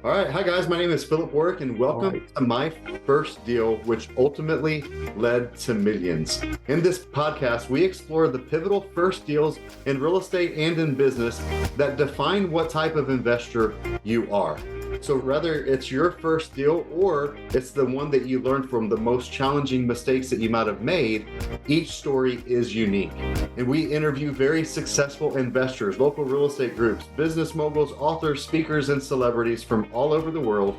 All right. Hi, guys. My name is Phillip Warrick, and All welcome right. to my first deal, which ultimately led to millions. In this podcast, we explore the pivotal first deals in real estate and in business that define what type of investor you are. So, whether it's your first deal or it's the one that you learned from the most challenging mistakes that you might have made, each story is unique. And we interview very successful investors, local real estate groups, business moguls, authors, speakers, and celebrities from all over the world,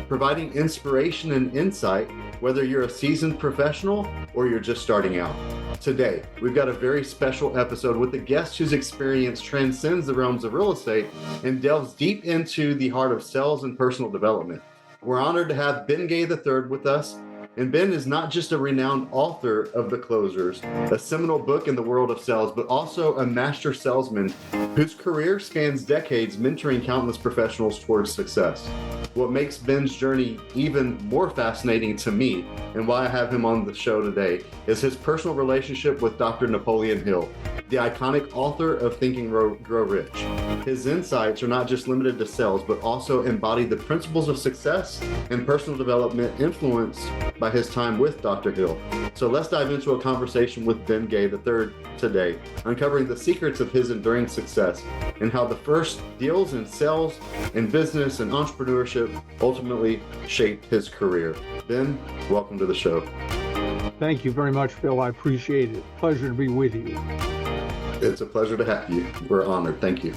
providing inspiration and insight, whether you're a seasoned professional or you're just starting out. Today, we've got a very special episode with a guest whose experience transcends the realms of real estate and delves deep into the heart of sales and personal development. We're honored to have Ben Gay III with us. And Ben is not just a renowned author of The Closers, a seminal book in the world of sales, but also a master salesman whose career spans decades, mentoring countless professionals towards success. What makes Ben's journey even more fascinating to me, and why I have him on the show today, is his personal relationship with Dr. Napoleon Hill, the iconic author of Think and Grow Rich. His insights are not just limited to sales, but also embody the principles of success and personal development influenced by his time with Dr. Hill. So let's dive into a conversation with Ben Gay III today, uncovering the secrets of his enduring success and how the first deals in sales and business and entrepreneurship ultimately shaped his career. Ben, welcome to the show. Thank you very much, Phil. I appreciate it. Pleasure to be with you. It's a pleasure to have you. We're honored. Thank you.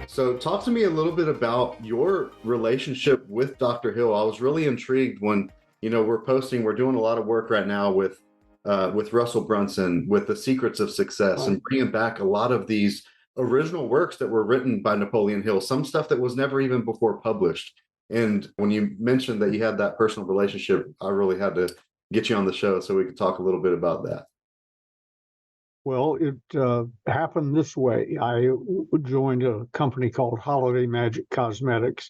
So talk to me a little bit about your relationship with Dr. Hill. I was really intrigued when, we're doing a lot of work right now with Russell Brunson, with the secrets of success, and bringing back a lot of these original works that were written by Napoleon Hill, some stuff that was never even before published. And when you mentioned that you had that personal relationship, I really had to get you on the show so we could talk a little bit about that. Well, it happened this way. I joined a company called Holiday Magic Cosmetics,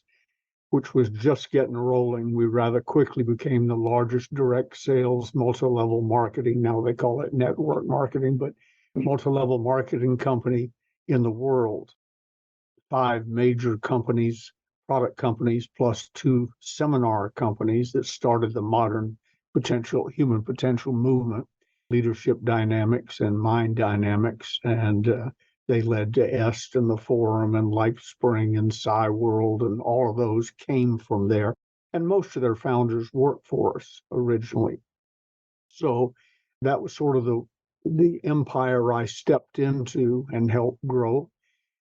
which was just getting rolling. We rather quickly became the largest direct sales, multi-level marketing, now they call it network marketing, but multi-level marketing company in the world. 5 major companies, product companies, plus 2 seminar companies that started the modern human potential movement, leadership dynamics and mind dynamics. And they led to EST and the Forum and LifeSpring and SciWorld, and all of those came from there. And most of their founders worked for us originally. So that was sort of the empire I stepped into and helped grow.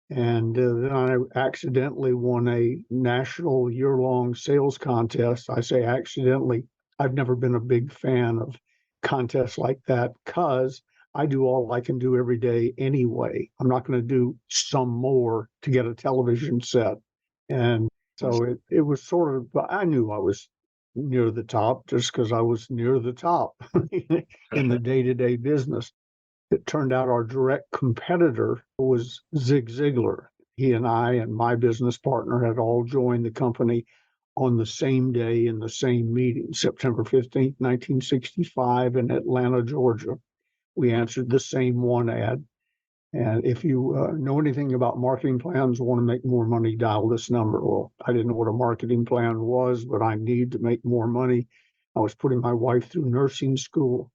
And then I accidentally won a national year-long sales contest. I say accidentally. I've never been a big fan of contests like that because I do all I can do every day anyway. I'm not going to do some more to get a television set. And so it was sort of, I knew I was near the top just because I was near the top in the day-to-day business. It turned out our direct competitor was Zig Ziglar. He and I and my business partner had all joined the company on the same day in the same meeting, September 15th, 1965 in Atlanta, Georgia. We answered the same one ad. And if you know anything about marketing plans, want to make more money, dial this number. Well, I didn't know what a marketing plan was, but I need to make more money. I was putting my wife through nursing school,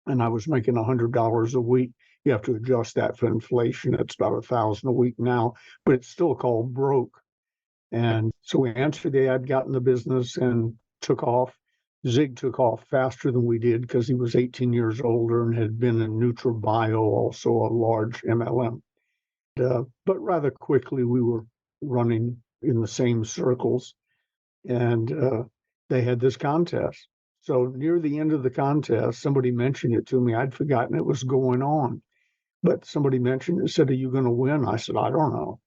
and I was making $100 a week. You have to adjust that for inflation. It's about $1,000 a week now, but it's still called broke. And so we answered the ad, got in the business, and took off. Zig took off faster than we did because he was 18 years older and had been in NutraBio, also a large MLM. But rather quickly, we were running in the same circles, and they had this contest. So near the end of the contest, somebody mentioned it to me. I'd forgotten it was going on, but somebody mentioned it, said, "Are you going to win?" I said, "I don't know."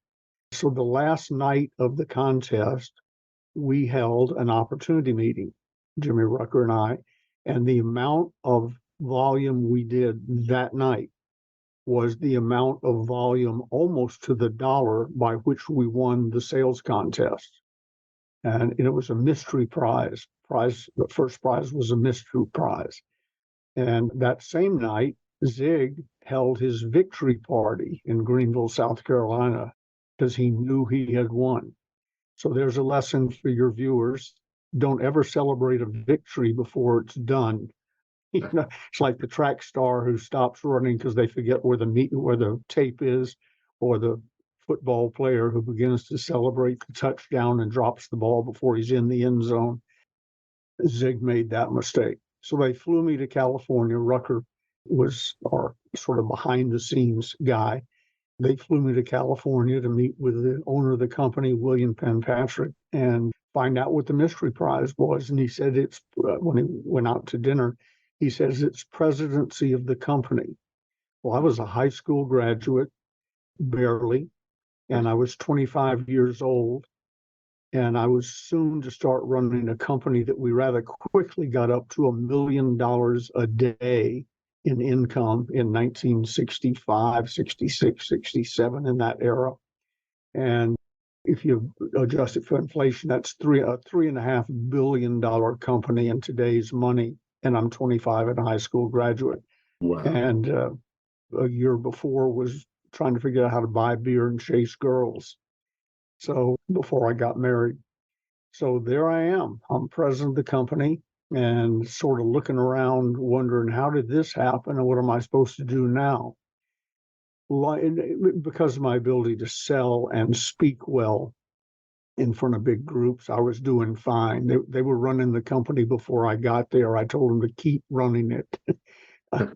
So the last night of the contest, we held an opportunity meeting, Jimmy Rucker and I, and the amount of volume we did that night was the amount of volume almost to the dollar by which we won the sales contest. And it was a mystery prize. The first prize was a mystery prize. And that same night, Zig held his victory party in Greenville, South Carolina, because he knew he had won. So there's a lesson for your viewers. Don't ever celebrate a victory before it's done. It's like the track star who stops running because they forget where the tape is, or the football player who begins to celebrate the touchdown and drops the ball before he's in the end zone. Zig made that mistake. So they flew me to California. Rucker was our sort of behind the scenes guy. They flew me to California to meet with the owner of the company, William Penpatrick, and find out what the mystery prize was. And he said when he went out to dinner, he says it's presidency of the company. Well, I was a high school graduate, barely, and I was 25 years old. And I was soon to start running a company that we rather quickly got up to $1 million a day in income in 1965, 66, 67, in that era. And if you adjust it for inflation, that's a $3.5 billion company in today's money. And I'm 25 and a high school graduate. Wow. And a year before was trying to figure out how to buy beer and chase girls. So before I got married. So there I am. I'm president of the company and sort of looking around, wondering, how did this happen and what am I supposed to do now? Because of my ability to sell and speak well in front of big groups, I was doing fine. They were running the company before I got there. I told them to keep running it.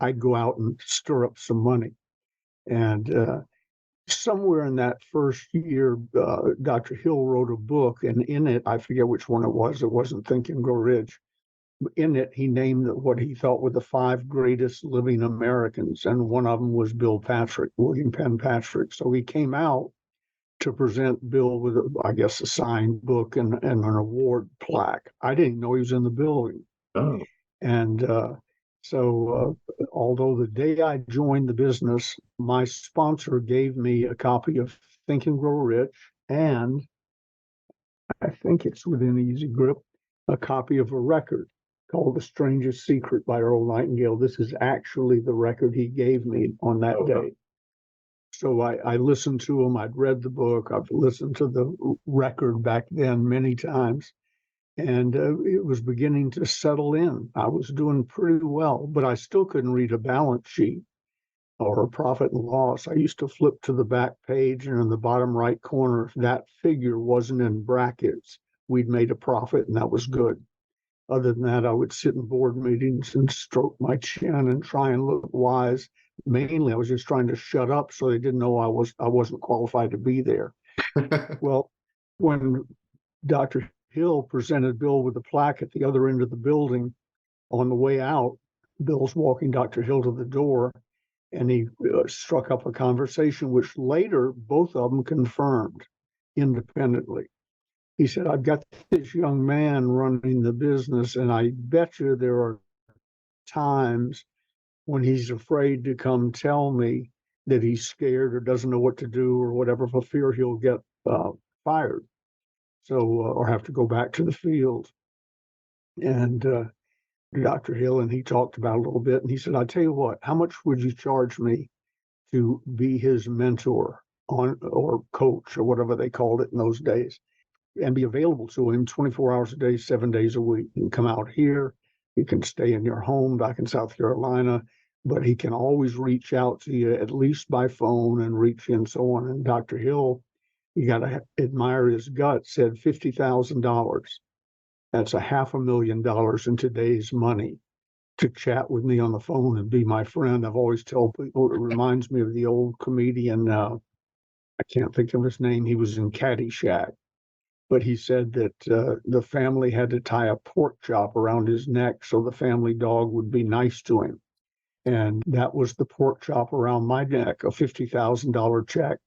I'd go out and stir up some money. And somewhere in that first year, Dr. Hill wrote a book, and in it, I forget which one it wasn't Think and Grow Rich. In it, he named what he thought were the 5 greatest living Americans, and one of them was Bill Patrick, William Penpatrick. So he came out to present Bill with, I guess, a signed book and an award plaque. I didn't know he was in the building. Oh. And so although the day I joined the business, my sponsor gave me a copy of Think and Grow Rich, and I think it's within easy grip, a copy of a record called The Strangest Secret by Earl Nightingale. This is actually the record he gave me on that day. So I listened to him. I'd read the book. I've listened to the record back then many times. And it was beginning to settle in. I was doing pretty well, but I still couldn't read a balance sheet or a profit and loss. I used to flip to the back page, and in the bottom right corner, if that figure wasn't in brackets, we'd made a profit, and that was good. Other than that, I would sit in board meetings and stroke my chin and try and look wise. Mainly, I was just trying to shut up so they didn't know I wasn't qualified to be there. Well, when Dr. Hill presented Bill with a plaque at the other end of the building, on the way out, Bill's walking Dr. Hill to the door, and he struck up a conversation, which later both of them confirmed independently. He said, I've got this young man running the business, and I bet you there are times when he's afraid to come tell me that he's scared or doesn't know what to do or whatever, for fear he'll get fired. So, or have to go back to the field. And Dr. Hill and he talked about it a little bit, and he said, "I tell you what, how much would you charge me to be his mentor or coach or whatever they called it in those days, and be available to him 24 hours a day, 7 days a week? You can come out here, you can stay in your home back in South Carolina, but he can always reach out to you, at least by phone, and reach you and so on." And Dr. Hill, you got to admire his guts, said $50,000. That's $500,000 in today's money to chat with me on the phone and be my friend. I've always told people it reminds me of the old comedian, I can't think of his name. He was in Caddyshack, but he said that the family had to tie a pork chop around his neck so the family dog would be nice to him. And that was the pork chop around my neck, a $50,000 check.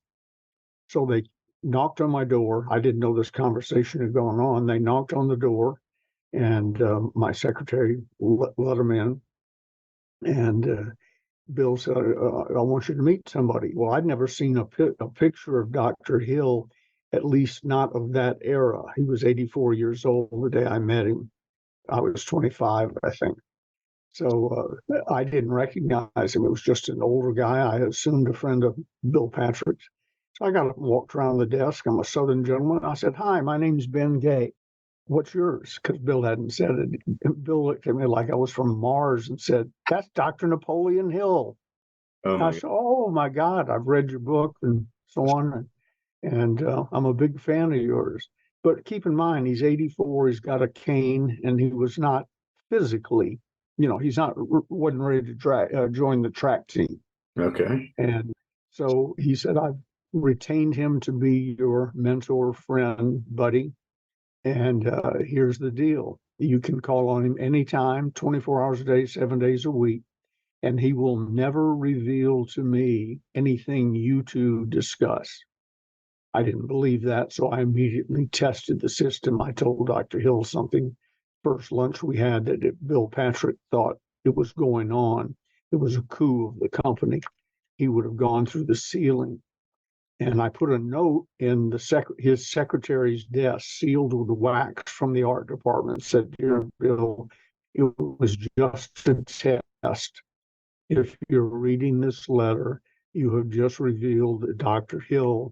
So they knocked on my door. I didn't know this conversation had gone on. They knocked on the door, and my secretary let them in. And Bill said, I want you to meet somebody. Well, I'd never seen a picture of Dr. Hill, at least not of that era. He was 84 years old the day I met him. I was 25, I think. So I didn't recognize him. It was just an older guy. I assumed a friend of Bill Patrick's. So I got up and walked around the desk. I'm a Southern gentleman. I said, "Hi, my name's Ben Gay. What's yours?" Because Bill hadn't said it. And Bill looked at me like I was from Mars and said, "That's Dr. Napoleon Hill." Oh I my said, "Oh my God, I've read your book and so on. And I'm a big fan of yours." But keep in mind, he's 84, he's got a cane, and he was not physically, he's not wasn't ready to join the track team. Okay. And so he said, "I've retained him to be your mentor, friend, buddy. And here's the deal. You can call on him anytime, 24 hours a day, 7 days a week, and he will never reveal to me anything you two discuss." I didn't believe that, so I immediately tested the system. I told Dr. Hill something first lunch we had that if Bill Patrick thought it was going on, it was a coup of the company, he would have gone through the ceiling. And I put a note in his secretary's desk, sealed with wax from the art department, said, "Dear Bill, it was just a test. If you're reading this letter, you have just revealed that Dr. Hill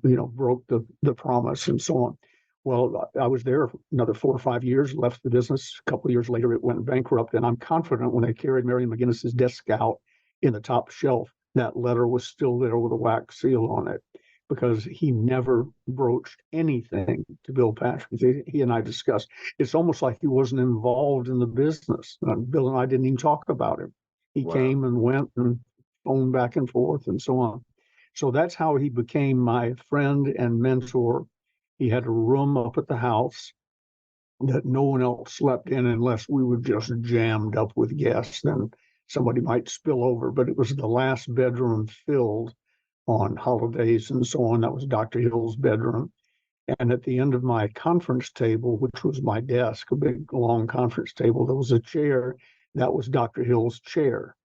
broke the promise," and so on. Well, I was there another 4 or 5 years, left the business. A couple of years later, it went bankrupt. And I'm confident when they carried Marion McGinnis's desk out in the top shelf, that letter was still there with a wax seal on it, because he never broached anything to Bill Patrick. He and I discussed. It's almost like he wasn't involved in the business. Bill and I didn't even talk about him. He Wow. came and went and phoned back and forth and so on. So that's how he became my friend and mentor. He had a room up at the house that no one else slept in unless we were just jammed up with guests. Then somebody might spill over, but it was the last bedroom filled on holidays and so on. That was Dr. Hill's bedroom. And at the end of my conference table, which was my desk, a big long conference table, there was a chair. That was Dr. Hill's chair.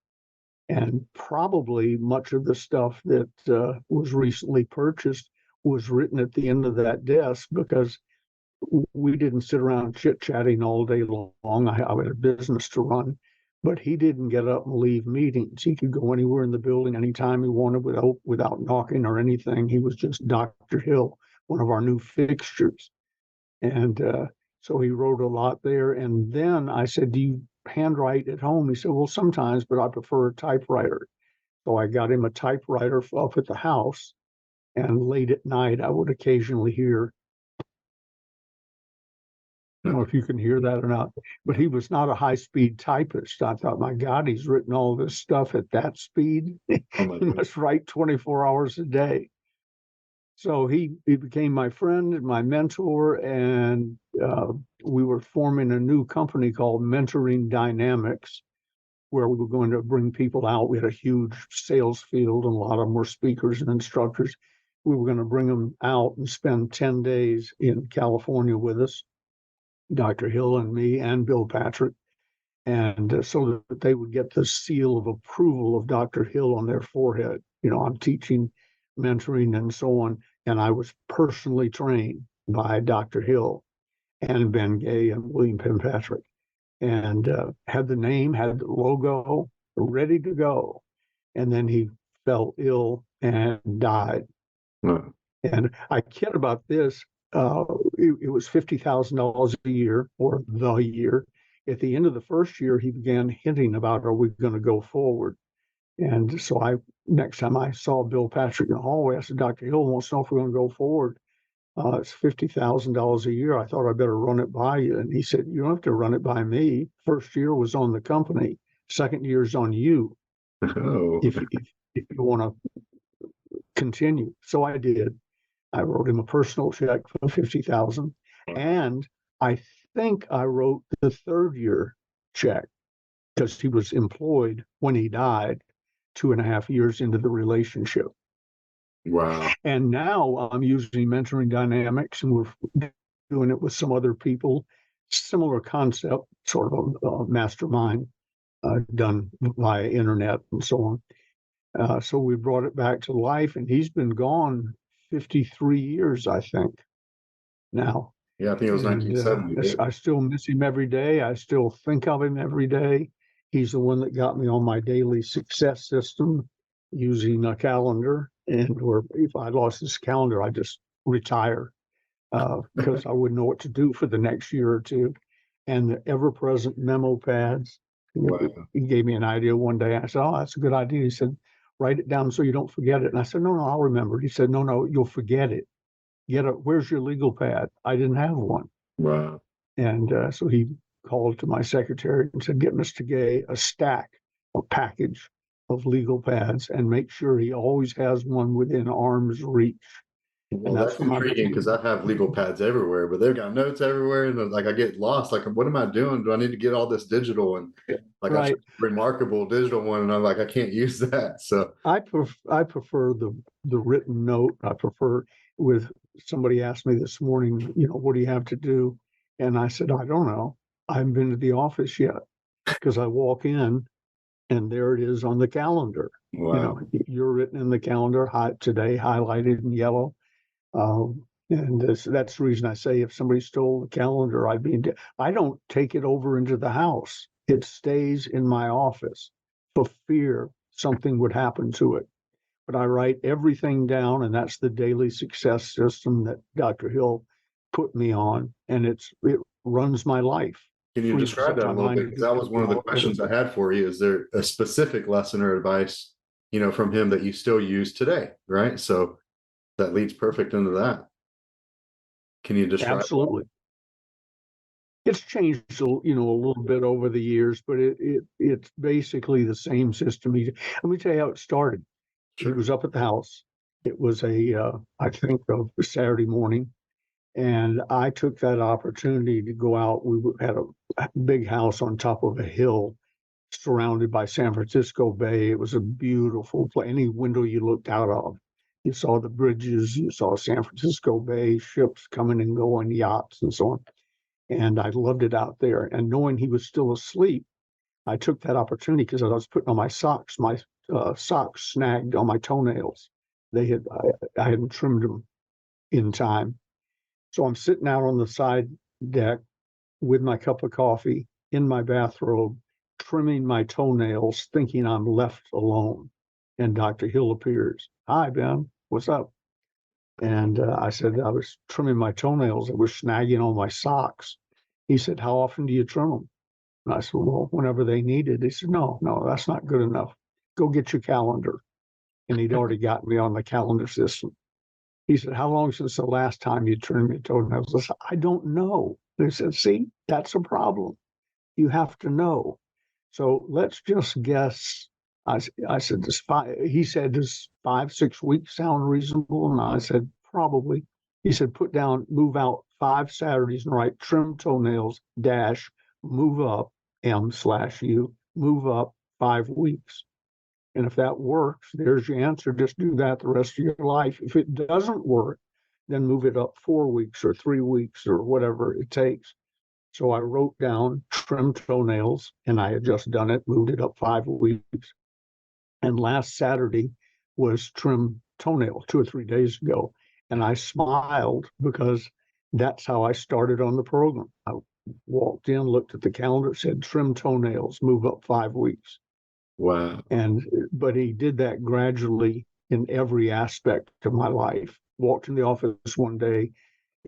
And probably much of the stuff that was recently purchased was written at the end of that desk, because we didn't sit around chit-chatting all day long. I had a business to run, but he didn't get up and leave meetings. He could go anywhere in the building anytime he wanted without knocking or anything. He was just Dr. Hill, one of our new fixtures. And so he wrote a lot there. And then I said, "Do you handwrite at home?" He said, "Well, sometimes, but I prefer a typewriter." So I got him a typewriter up at the house. And late at night, I would occasionally hear, I don't know if you can hear that or not, but he was not a high-speed typist. I thought, my God, he's written all this stuff at that speed. Oh my He goodness. must write 24 hours a day. So he became my friend and my mentor, and we were forming a new company called Mentoring Dynamics, where we were going to bring people out. We had a huge sales field, and a lot of them were speakers and instructors. We were going to bring them out and spend 10 days in California with us, Dr. Hill and me and Bill Patrick, and so that they would get the seal of approval of Dr. Hill on their forehead. I'm teaching, mentoring, and so on. And I was personally trained by Dr. Hill and Ben Gay and William Penn Patrick, and had the name, had the logo ready to go. And then he fell ill and died. Wow. And I kid about this. It was $50,000 a year, or the year. At the end of the first year, he began hinting about, are we going to go forward? And so next time I saw Bill Patrick in the hallway, I said, "Dr. Hill wants to know if we're going to go forward. It's $50,000 a year. I thought I'd better run it by you." And he said, "You don't have to run it by me. First year was on the company. Second year is on you Oh. if you want to continue." So I did. I wrote him a personal check for $50,000, and I think I wrote the third year check because he was employed when he died, 2.5 years into the relationship. Wow. And now I'm using Mentoring Dynamics, and we're doing it with some other people. Similar concept, sort of a mastermind done via internet and so on. So we brought it back to life, and he's been gone 53 years, I think, now. Yeah, I think it was And 1970. I still miss him every day. I still think of him every day. He's the one that got me on my daily success system. using a calendar, and or if I lost this calendar, I just retire because I wouldn't know what to do for the next year or two. And the ever-present memo pads. Wow. He gave me an idea one day. I said, "Oh, that's a good idea." He said, "Write it down so you don't forget it." And I said, "No, I'll remember it." He said, "No, you'll forget it. Where's your legal pad?" I didn't have one. Wow. And so he called to my secretary and said, "Get Mr. Gay a package of legal pads, and make sure he always has one within arm's reach." Well, And that's intriguing because I have legal pads everywhere, but they've got notes everywhere, and like I get lost. Like, what am I doing? Do I need to get all this digital? And like I right. have a remarkable digital one, and I'm like, I can't use that. So I prefer the written note. I prefer with somebody asked me this morning, what do you have to do? And I said, I don't know. I haven't been to the office yet, because I walk in and there it is on the calendar. wow. You're written in the calendar, today highlighted in yellow. And that's the reason I say if somebody stole the calendar, I don't take it over into the house. It stays in my office for fear something would happen to it. But I write everything down, and that's the daily success system that Dr. Hill put me on, and it runs my life. Can you Frees describe up that a my little mind bit? to Because do that was one of the more questions I productive. had for you. Is there a specific lesson or advice, from him that you still use today? Right. So that leads perfect into that. Can you describe that? Absolutely. It's changed, a little bit over the years, but it's basically the same system. Let me tell you how it started. He Sure. was up at the house. It was I think, a Saturday morning, and I took that opportunity to go out. We had a big house on top of a hill, surrounded by San Francisco Bay. It was a beautiful place. Any window you looked out of, you saw the bridges, you saw San Francisco Bay, ships coming and going, yachts, and so on. And I loved it out there. And knowing he was still asleep, I took that opportunity because I was putting on my socks. My socks snagged on my toenails. I hadn't trimmed them in time. So I'm sitting out on the side deck with my cup of coffee in my bathrobe, trimming my toenails, thinking I'm left alone. And Dr. Hill appears. "Hi, Ben. What's up?" And I said, "I was trimming my toenails. They were snagging on my socks." He said, "How often do you trim them?" And I said, "Well, whenever they needed." He said, "No, that's not good enough. Go get your calendar." And he'd already got me on the calendar system. He said, "How long since the last time you trimmed your toenails?" I said, "I don't know." They said, "See, that's a problem. You have to know. So let's just guess." I said, he said, "Does 5, 6 weeks sound reasonable?" And I said, "Probably." He said, move out 5 Saturdays and write trim toenails dash move up M/U, move up 5 weeks. And if that works, there's your answer. Just do that the rest of your life. If it doesn't work, then move it up 4 weeks or 3 weeks or whatever it takes. So I wrote down trim toenails, and I had just done it, moved it up 5 weeks. And last Saturday was trim toenail 2 or 3 days ago. And I smiled because that's how I started on the program. I walked in, looked at the calendar, said trim toenails, move up 5 weeks. Wow. But he did that gradually in every aspect of my life. Walked in the office one day,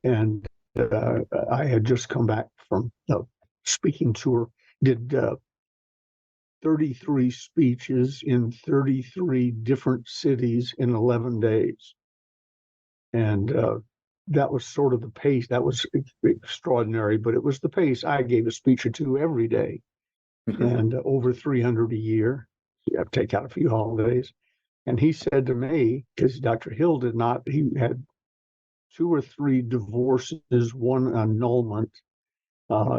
and I had just come back from a speaking tour, did 33 speeches in 33 different cities in 11 days. And that was sort of the pace. That was extraordinary, but it was the pace. I gave a speech or two every day, and over 300 a year. I take out a few holidays. And he said to me, because Dr. Hill did not, he had 2 or 3 divorces, one annulment.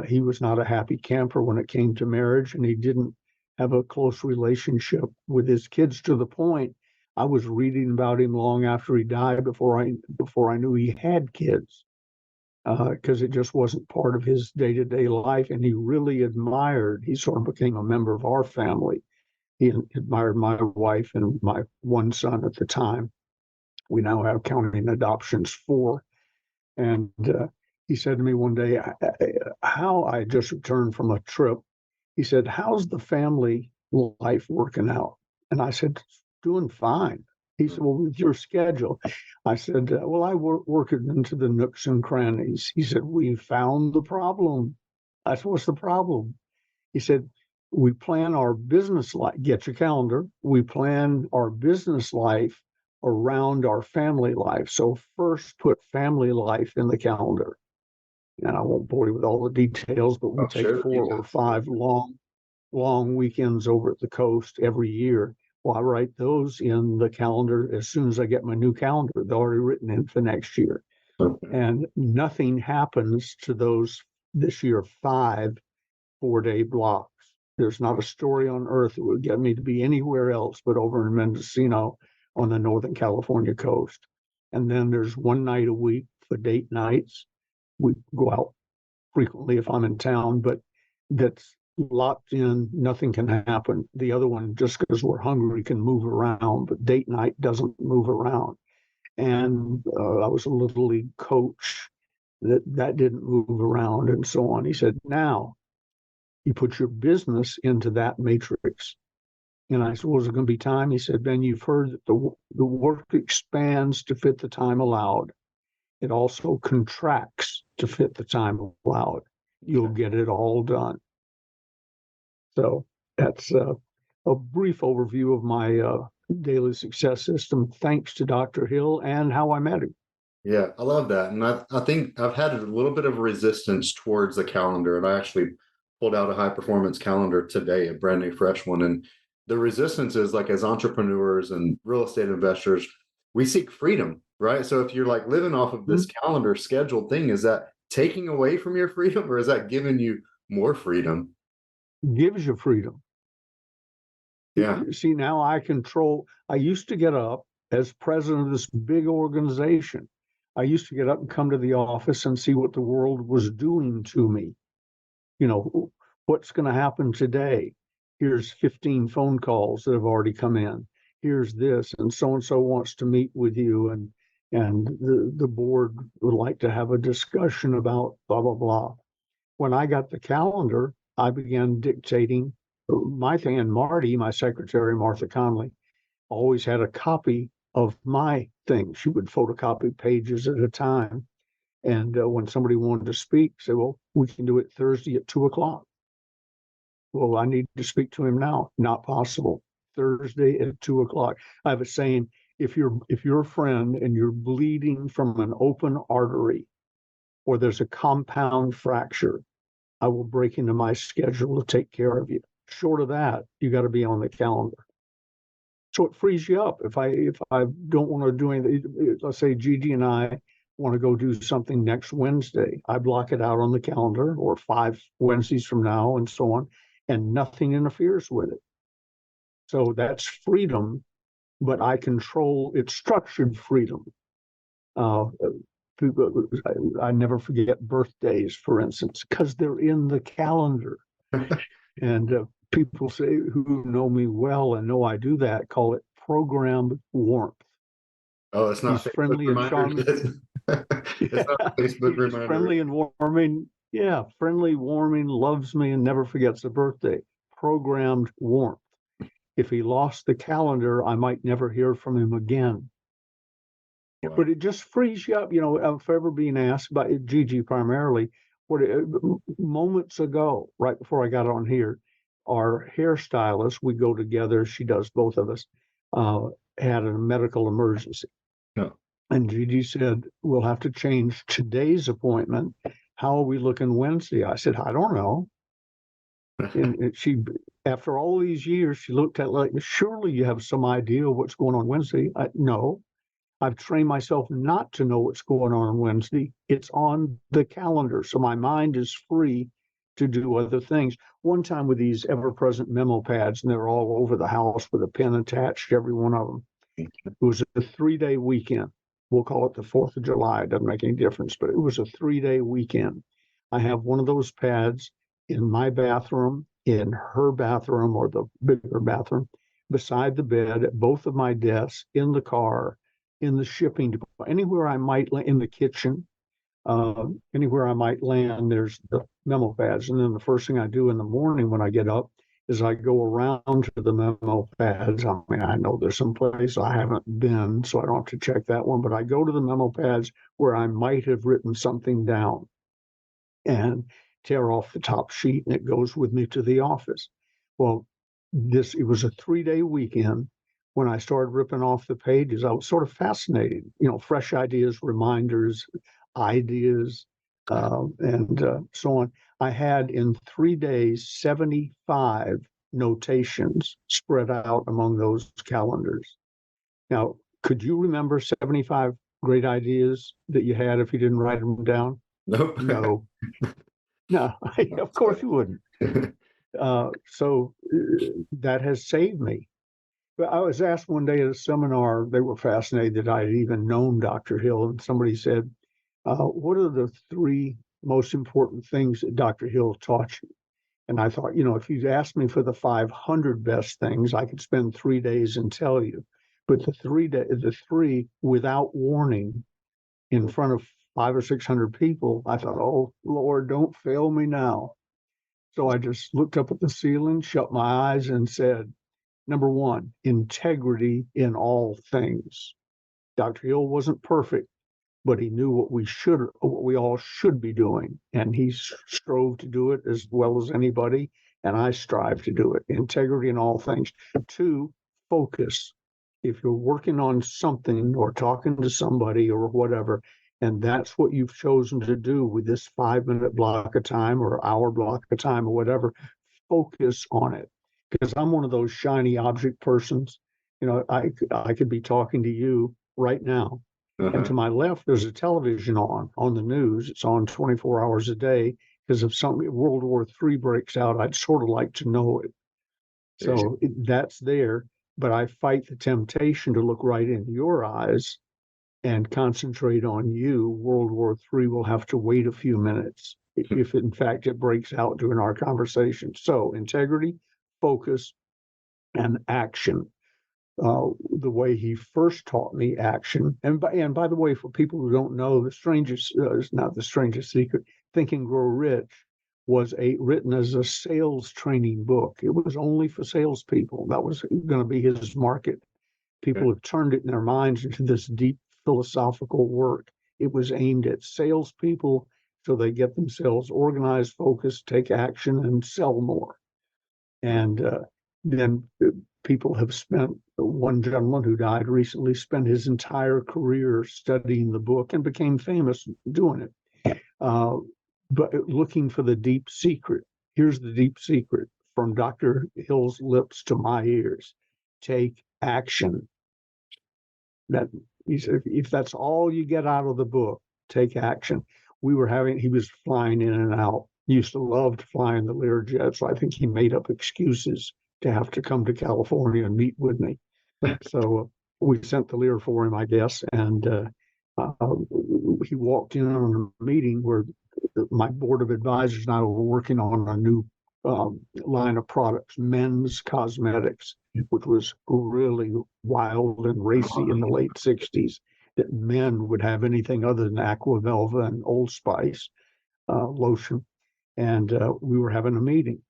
He was not a happy camper when it came to marriage, and he didn't have a close relationship with his kids, to the point I was reading about him long after he died before I knew he had kids, because it just wasn't part of his day-to-day life. And he really admired. He sort of became a member of our family. He admired my wife and my one son at the time. We now have, counting adoptions, 4. And he said to me one day, how I just returned from a trip. He said, "How's the family life working out?" And I said, doing fine. He said, well, with your schedule. I said, well, I work it into the nooks and crannies. He said, we found the problem. I said, what's the problem? He said, we plan our business life, get your calendar. We plan our business life around our family life. So first put family life in the calendar. And I won't bore you with all the details, but we take 4 or 5 long weekends over at the coast every year. Well, I write those in the calendar as soon as I get my new calendar. They're already written in for next year. Okay. And nothing happens to those this year 5 4-day blocks. There's not a story on earth that would get me to be anywhere else but over in Mendocino on the Northern California coast. And then there's one night a week for date nights. We go out frequently if I'm in town, but that's locked in. Nothing can happen. The other one, just because we're hungry, can move around, but date night doesn't move around. And I was a little league coach. That didn't move around and so on. He said, now you put your business into that matrix. And I said, well, is it going to be time? He said, Ben, you've heard that the work expands to fit the time allowed. It also contracts to fit the time allowed. You'll get it all done. So that's a brief overview of my daily success system, thanks to Dr. Hill and how I met him. Yeah, I love that. And I think I've had a little bit of resistance towards the calendar. And I actually pulled out a high performance calendar today, a brand new fresh one. And the resistance is like, as entrepreneurs and real estate investors, we seek freedom, right? So if you're like living off of this calendar scheduled thing, is that taking away from your freedom, or is that giving you more freedom? Gives you freedom. Yeah. See, now I used to get up as president of this big organization. I used to get up and come to the office and see what the world was doing to me. You know, what's going to happen today? Here's 15 phone calls that have already come in. Here's this, and so wants to meet with you, and the board would like to have a discussion about blah, blah, blah. When I got the calendar, I began dictating my thing, and Marty, my secretary, Martha Conley, always had a copy of my thing. She would photocopy pages at a time. And when somebody wanted to speak, say, well, we can do it Thursday at 2:00. Well, I need to speak to him now. Not possible. Thursday at 2:00. I have a saying, if you're a friend and you're bleeding from an open artery, or there's a compound fracture, I will break into my schedule to take care of you. Short of that, you got to be on the calendar. So it frees you up. If I don't want to do anything, let's say Gigi and I want to go do something next Wednesday, I block it out on the calendar, or 5 Wednesdays from now, and so on, and nothing interferes with it. So that's freedom, but I control it's structured freedom. I never forget birthdays, for instance, because they're in the calendar. And people say, who know me well and know I do that, call it programmed warmth. Oh, it's not He's friendly and charming. It's not Facebook reminder. Friendly and warming. Yeah, friendly, warming, loves me, and never forgets a birthday. Programmed warmth. If he lost the calendar, I might never hear from him again. Wow. But it just frees you up. You know, if ever being asked by Gigi primarily, moments ago, right before I got on here, our hairstylist, we go together, she does both of us, had a medical emergency. No. And Gigi said, we'll have to change today's appointment. How are we looking Wednesday? I said, I don't know. And she, after all these years, she looked at like, surely you have some idea of what's going on Wednesday. No, I've trained myself not to know what's going on Wednesday. It's on the calendar. So my mind is free to do other things. One time with these ever-present memo pads, and they're all over the house with a pen attached to every one of them. It was a 3-day weekend. We'll call it the 4th of July. It doesn't make any difference, but it was a 3-day weekend. I have one of those pads in my bathroom, in her bathroom, or the bigger bathroom, beside the bed, at both of my desks, in the car, in the shipping department, anywhere I might land, in the kitchen, anywhere I might land, there's the memo pads. And then the first thing I do in the morning when I get up as I go around to the memo pads. I mean, I know there's some place I haven't been, so I don't have to check that one, but I go to the memo pads where I might have written something down and tear off the top sheet, and it goes with me to the office. Well, it was a 3-day weekend. When I started ripping off the pages, I was sort of fascinated, fresh ideas, reminders, ideas, and so on. I had in 3 days 75 notations spread out among those calendars. Now, could you remember 75 great ideas that you had if you didn't write them down? Nope. No, no, of course you wouldn't. So that has saved me. But I was asked one day at a seminar, they were fascinated that I had even known Dr. Hill, and somebody said, what are the 3 most important things that Dr. Hill taught you? And I thought, if you'd asked me for the 500 best things, I could spend 3 days and tell you. But the 3 without warning in front of 500 or 600 people, I thought, oh, Lord, don't fail me now. So I just looked up at the ceiling, shut my eyes, and said, number 1, integrity in all things. Dr. Hill wasn't perfect, but he knew what we all should be doing. And he strove to do it as well as anybody. And I strive to do it. Integrity in all things. 2, focus. If you're working on something or talking to somebody or whatever, and that's what you've chosen to do with this 5-minute block of time or hour block of time or whatever, focus on it. Because I'm one of those shiny object persons. I could be talking to you right now. And to my left, there's a television on the news. It's on 24 hours a day, because if World War III breaks out, I'd sort of like to know it. So that's there, but I fight the temptation to look right into your eyes and concentrate on you. World War III will have to wait a few minutes if in fact it breaks out during our conversation. So integrity, focus, and action. The way he first taught me action. And by the way, for people who don't know, it's not the strangest secret. Think and Grow Rich was written as a sales training book. It was only for salespeople. That was going to be his market. People have turned it in their minds into this deep philosophical work. It was aimed at salespeople so they get themselves organized, focused, take action, and sell more. And then people have spent, one gentleman who died recently spent his entire career studying the book and became famous doing it. But looking for the deep secret. Here's the deep secret from Dr. Hill's lips to my ears. Take action. That he said, if that's all you get out of the book, take action. He was flying in and out. He used to love to fly in the Learjet, so I think he made up excuses to have to come to California and meet with me. So we sent the Lear for him, I guess, and he walked in on a meeting where my board of advisors and I were working on a new line of products, men's cosmetics, which was really wild and racy in the late 60s, that men would have anything other than Aqua Velva and Old Spice lotion. And we were having a meeting.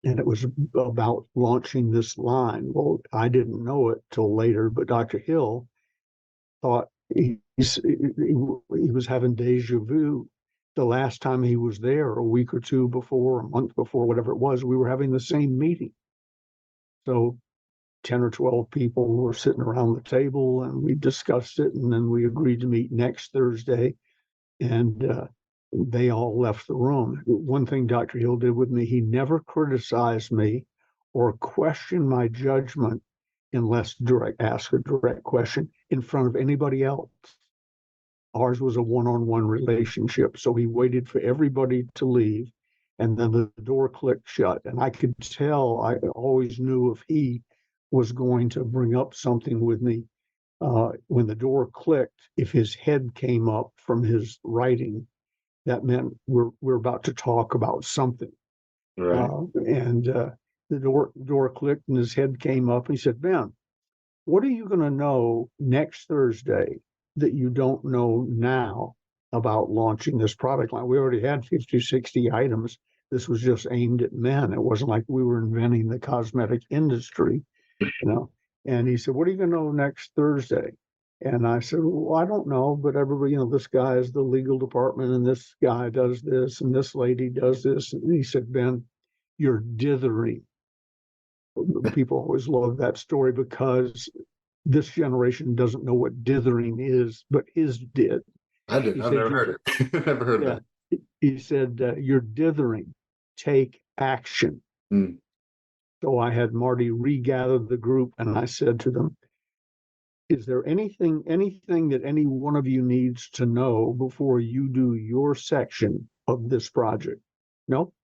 And it was about launching this line. Well, I didn't know it till later, but Dr. Hill thought he was having deja vu. The last time he was there, a week or two before, a month before, whatever it was, we were having the same meeting. So 10 or 12 people were sitting around the table, and we discussed it, and then we agreed to meet next Thursday. And they all left the room. One thing Dr. Hill did with me, he never criticized me or questioned my judgment unless asked a direct question in front of anybody else. Ours was a one-on-one relationship. So he waited for everybody to leave, and then the door clicked shut. And I could tell, I always knew if he was going to bring up something with me, when the door clicked, if his head came up from his writing, that meant we're about to talk about something. Right. And the door clicked and his head came up. And he said, Ben, what are you going to know next Thursday that you don't know now about launching this product line? We already had 50, 60 items. This was just aimed at men. It wasn't like we were inventing the cosmetic industry, you know. And he said, "What are you going to know next Thursday?" And I said, "Well, I don't know, but everybody, this guy is the legal department, and this guy does this, and this lady does this." And he said, "Ben, you're dithering." People always love that story because this generation doesn't know what dithering is, but his did. I did. He I've said, never heard it. Never heard yeah, that. he said, "You're dithering, take action." Mm. So I had Marty regather the group, and I said to them, "Is there anything that any one of you needs to know before you do your section of this project?" No?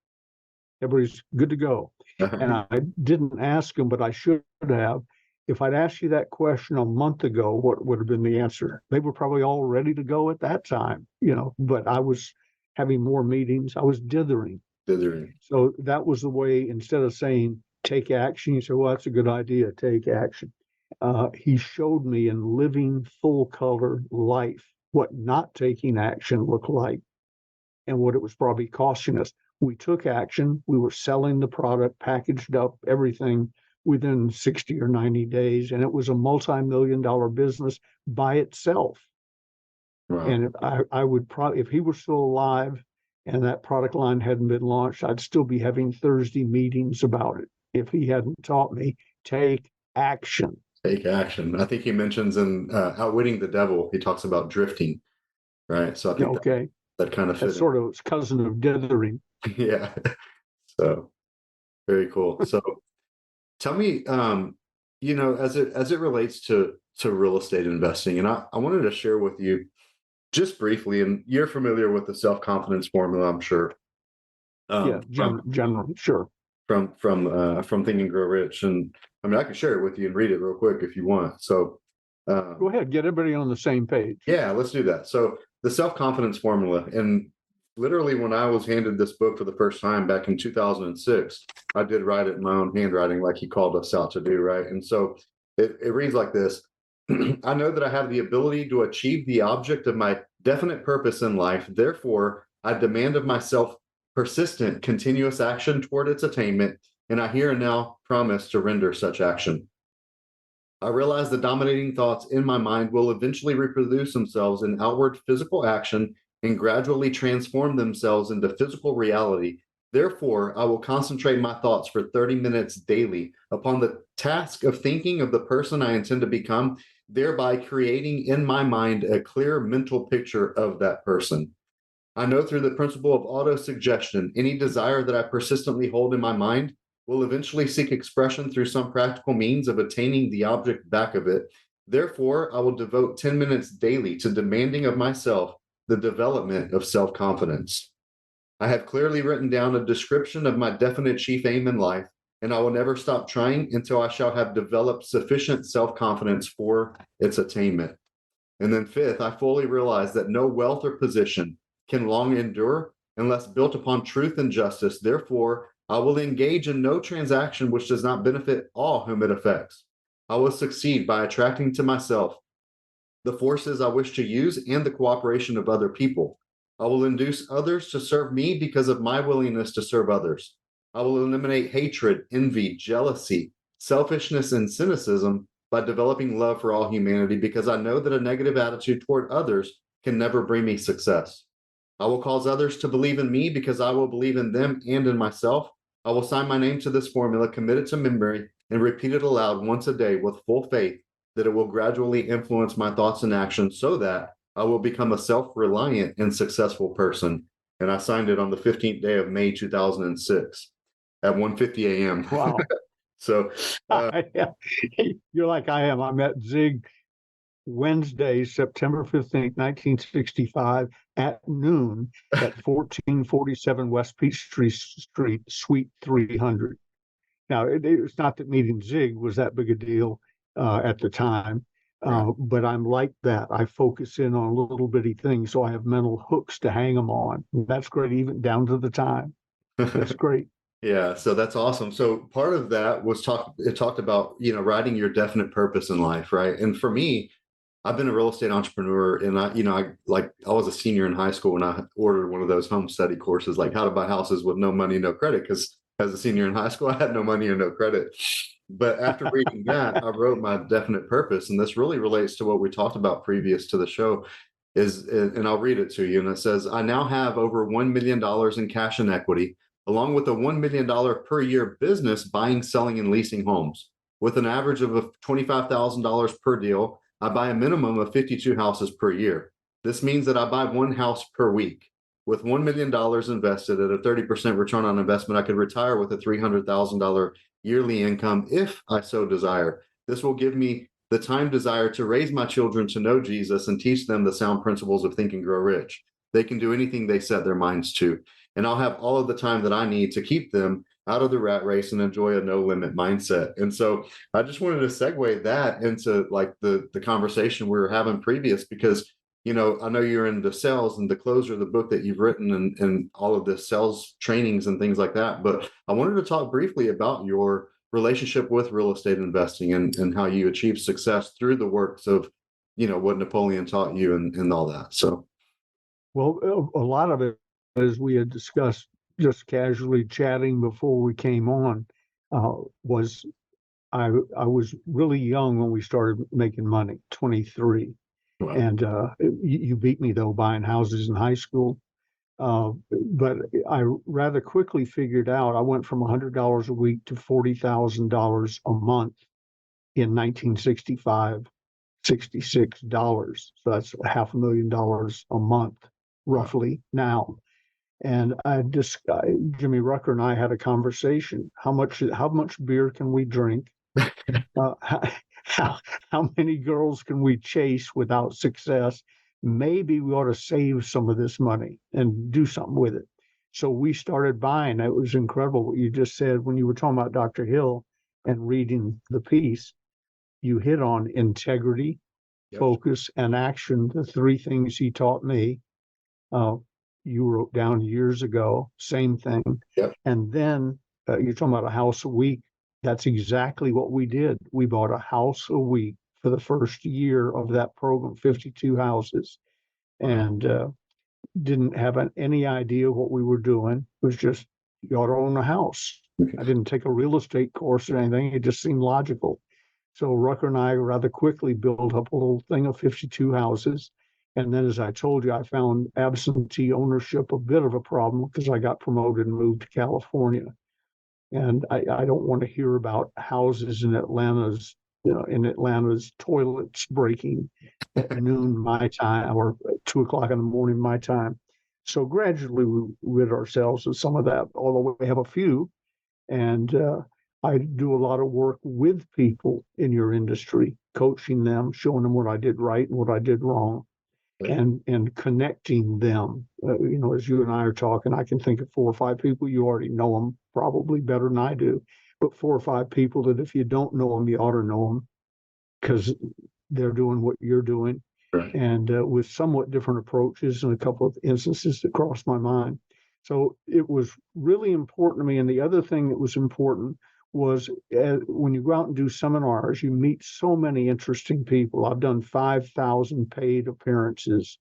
Everybody's good to go. And I didn't ask them, but I should have. If I'd asked you that question a month ago, what would have been the answer? They were probably all ready to go at that time, but I was having more meetings. I was dithering. Dithering. So that was the way, instead of saying take action, you say, "Well, that's a good idea, take action." He showed me in living full color life what not taking action looked like and what it was probably costing us. We took action. We were selling the product, packaged up, everything within 60 or 90 days. And it was a multi-million-dollar business by itself. Wow. And I would probably, if he were still alive and that product line hadn't been launched, I'd still be having Thursday meetings about it if he hadn't taught me, take action. Take action. I think he mentions in Outwitting the Devil, he talks about drifting, right? So I think Okay. that kind of That's fit sort of its cousin of dithering. Yeah. So very cool. So tell me, as it relates to real estate investing, and I wanted to share with you just briefly, and you're familiar with the self-confidence formula, I'm sure. Yeah, generally, sure. From Think and Grow Rich, and I mean I can share it with you and read it real quick if you want. So Go ahead, get everybody on the same page. yeah, let's do that. So the self-confidence formula, and literally when I was handed this book for the first time back in 2006, I did write it in my own handwriting, like he called us out to do, right? And so it reads like this. I know that I have the ability to achieve the object of my definite purpose in life. Therefore, I demand of myself persistent, continuous action toward its attainment, and I here and now promise to render such action. I realize the dominating thoughts in my mind will eventually reproduce themselves in outward physical action and gradually transform themselves into physical reality. Therefore, I will concentrate my thoughts for 30 minutes daily upon the task of thinking of the person I intend to become, thereby creating in my mind a clear mental picture of that person. I know through the principle of autosuggestion, any desire that I persistently hold in my mind will eventually seek expression through some practical means of attaining the object back of it. Therefore, I will devote 10 minutes daily to demanding of myself the development of self confidence. I have clearly written down a description of my definite chief aim in life, and I will never stop trying until I shall have developed sufficient self confidence for its attainment. And then, fifth, I fully realize that no wealth or position can long endure unless built upon truth and justice. Therefore, I will engage in no transaction which does not benefit all whom it affects. I will succeed by attracting to myself the forces I wish to use and the cooperation of other people. I will induce others to serve me because of my willingness to serve others. I will eliminate hatred, envy, jealousy, selfishness, and cynicism by developing love for all humanity because I know that a negative attitude toward others can never bring me success. I will cause others to believe in me because I will believe in them and in myself. I will sign my name to this formula, commit it to memory, and repeat it aloud once a day with full faith that it will gradually influence my thoughts and actions so that I will become a self-reliant and successful person. And I signed it on the 15th day of May 2006 at 1:50 a.m. Wow. So you're like I am. I met Zig Wednesday, September 15th, 1965 at noon at 1447 West Peachtree Street, Suite 300. Now, it's not that meeting Zig was that big a deal at the time, but I'm like that. I focus in on little bitty things, so I have mental hooks to hang them on. That's great, even down to the time. That's great. Yeah, so that's awesome. So part of that was it talked about, writing your definite purpose in life, right? And for me, I've been a real estate entrepreneur, and I was a senior in high school when I ordered one of those home study courses, like how to buy houses with no money, no credit. Because as a senior in high school, I had no money and no credit. But after reading that, I wrote my definite purpose, and this really relates to what we talked about previous to the show. And I'll read it to you. And it says, I now have over $1 million in cash and equity, along with a $1 million per year business buying, selling, and leasing homes. With an average of $25,000 per deal, I buy a minimum of 52 houses per year. This means that I buy one house per week. With $1 million invested at a 30% return on investment, I could retire with a $300,000 yearly income if I so desire. This will give me the time desired to raise my children to know Jesus and teach them the sound principles of Think and Grow Rich. They can do anything they set their minds to. And I'll have all of the time that I need to keep them out of the rat race and enjoy a no limit mindset. And so I just wanted to segue that into like the conversation we were having previous, because I know you're into sales and the closer, the book that you've written, and all of the sales trainings and things like that. But I wanted to talk briefly about your relationship with real estate investing, and how you achieve success through the works of, what Napoleon taught you, and all that. So, Well, a lot of it, as we had discussed just casually chatting before we came on, was I was really young when we started making money, 23. wow. And you beat me, though, buying houses in high school. But I rather quickly figured out I went from $100 a week to $40,000 a month in 1965, $66. So that's $500,000 a month, roughly now. And Jimmy Rucker and I had a conversation. How much beer can we drink? Uh, how, how many girls can we chase without success? Maybe we ought to save some of this money and do something with it. So we started buying. It was incredible what you just said when you were talking about Dr. Hill and reading the piece. You hit on integrity, Yep. focus, and action, the three things he taught me. You wrote down years ago, same thing. Yep. And then you're talking about a house a week. That's exactly what we did. We bought a house a week for the first year of that program, 52 houses, and didn't have any idea what we were doing. It was just, you ought to own a house. I didn't take a real estate course or anything. It just seemed logical. So Rucker and I rather quickly built up a little thing of 52 houses. And then, as I told you, I found absentee ownership a bit of a problem because I got promoted and moved to California. And I don't want to hear about houses in Atlanta's toilets breaking at noon my time or 2 o'clock in the morning my time. So gradually we rid ourselves of some of that, although we have a few. And I do a lot of work with people in your industry, coaching them, showing them what I did right and what I did wrong, and connecting them. As you and I are talking, I can think of 4 or 5 people. You already know them probably better than I do, but 4 or 5 people that if you don't know them, you ought to know them because they're doing what you're doing. Right. And with somewhat different approaches and a couple of instances that crossed my mind. So it was really important to me. And the other thing that was important was when you go out and do seminars, you meet so many interesting people. I've done 5,000 paid appearances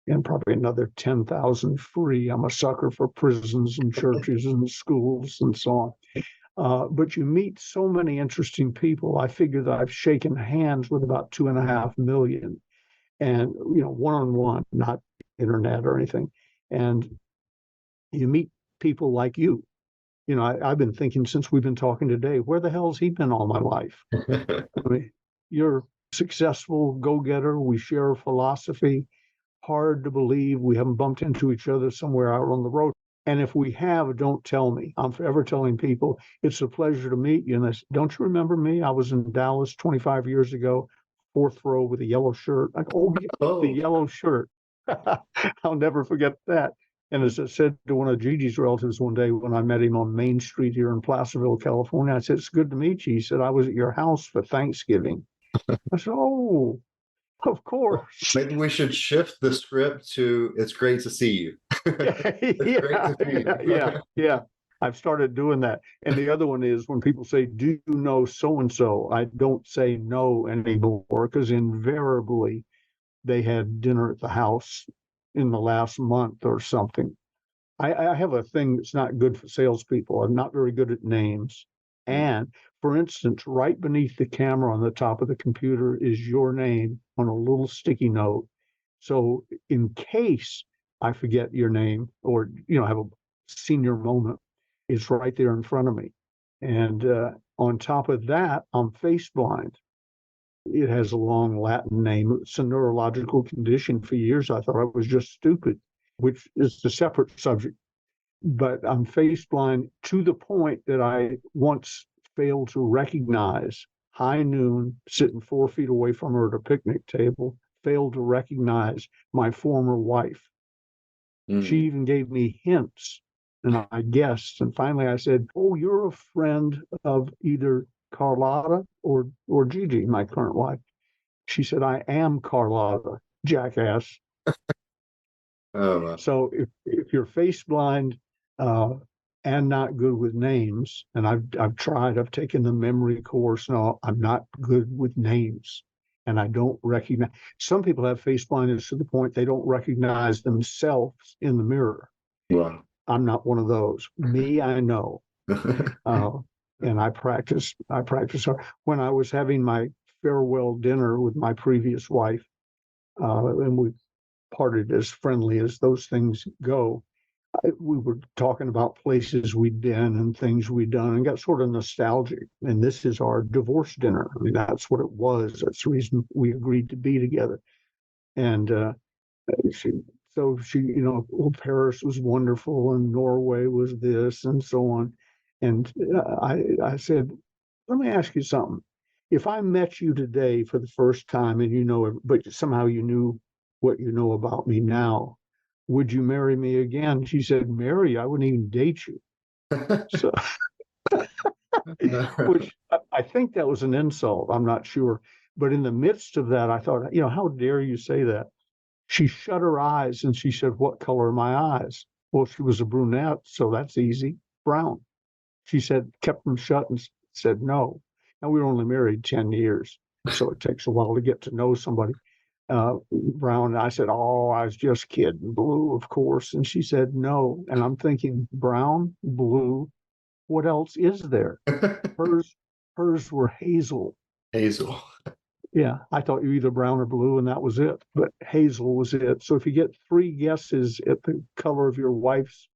and probably another 10,000 free. I'm a sucker for prisons and churches and schools and so on. But you meet so many interesting people. I figure that I've shaken hands with about 2.5 million, and one-on-one, not internet or anything. And you meet people like you. I've been thinking since we've been talking today, where the hell's he been all my life? I mean, you're successful go-getter. We share a philosophy. Hard to believe we haven't bumped into each other somewhere out on the road. And if we have, don't tell me. I'm forever telling people it's a pleasure to meet you. And they say, don't you remember me? I was in Dallas 25 years ago, 4th row with a yellow shirt. Like, the yellow shirt. I'll never forget that. And as I said to one of Gigi's relatives one day when I met him on Main Street here in Placerville, California, I said, it's good to meet you. He said, I was at your house for Thanksgiving. I said, oh, of course. Maybe we should shift the script to "It's great to see you." Yeah. I've started doing that. And the other one is when people say, "Do you know so and so?" I don't say no anymore because invariably they had dinner at the house in the last month or something. I have a thing that's not good for salespeople. I'm not very good at names. And for instance, right beneath the camera on the top of the computer is your name on a little sticky note. So in case I forget your name or have a senior moment, it's right there in front of me. And on top of that, I'm face blind. It has a long Latin name. It's a neurological condition. For years, I thought I was just stupid, which is a separate subject. But I'm face blind to the point that I once failed to recognize high noon, sitting 4 feet away from her at a picnic table, failed to recognize my former wife. She even gave me hints, and I guessed. And finally, I said, "Oh, you're a friend of either Carlotta or Gigi, my current wife." She said, "I am Carlotta, jackass." Oh, wow. So if you're face blind and not good with names, and I've tried, I've taken the memory course. No, I'm not good with names, and I don't recognize. Some people have face blindness to the point they don't recognize themselves in the mirror. Wow. I'm not one of those. Me, I know, and I practice. I practice hard. When I was having my farewell dinner with my previous wife, and we parted as friendly as those things go. We were talking about places we'd been and things we'd done and got sort of nostalgic. And this is our divorce dinner. I mean, that's what it was. That's the reason we agreed to be together. And she, well, Paris was wonderful and Norway was this and so on. And I said, let me ask you something. If I met you today for the first time and but somehow you knew what you know about me now, would you marry me again? She said, "Marry? I wouldn't even date you." So, which I think that was an insult. I'm not sure. But in the midst of that, I thought, how dare you say that? She shut her eyes and she said, "What color are my eyes?" Well, she was a brunette, so that's easy. Brown. She said, kept them shut and said no. And we were only married 10 years. So it takes a while to get to know somebody. Brown, I said, "Oh, I was just kidding." Blue, of course. And she said no. And I'm thinking, brown, blue, what else is there? Hers were hazel. Hazel. Yeah, I thought you were either brown or blue, and that was it. But hazel was it. So if you get 3 guesses at the color of your wife's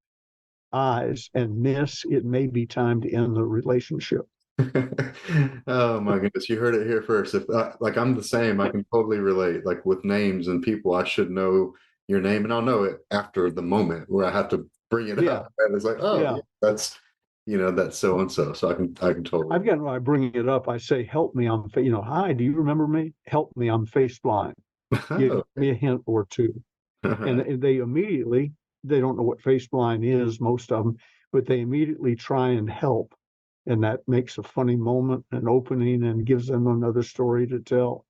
eyes and miss, it may be time to end the relationship. Oh my goodness, you heard it here first. If like I'm the same, I can totally relate. Like with names and people, I should know your name, and I'll know it after the moment where I have to bring it Yeah. up, and it's like, oh, Yeah. yeah, that's so and so. So I can totally. I've gotten when I bring it up, I say, "Help me, hi, do you remember me? Help me, I'm face blind. Give me a hint or two." And they immediately, they don't know what face blind is, most of them, but they immediately try and help. And that makes a funny moment, an opening, and gives them another story to tell.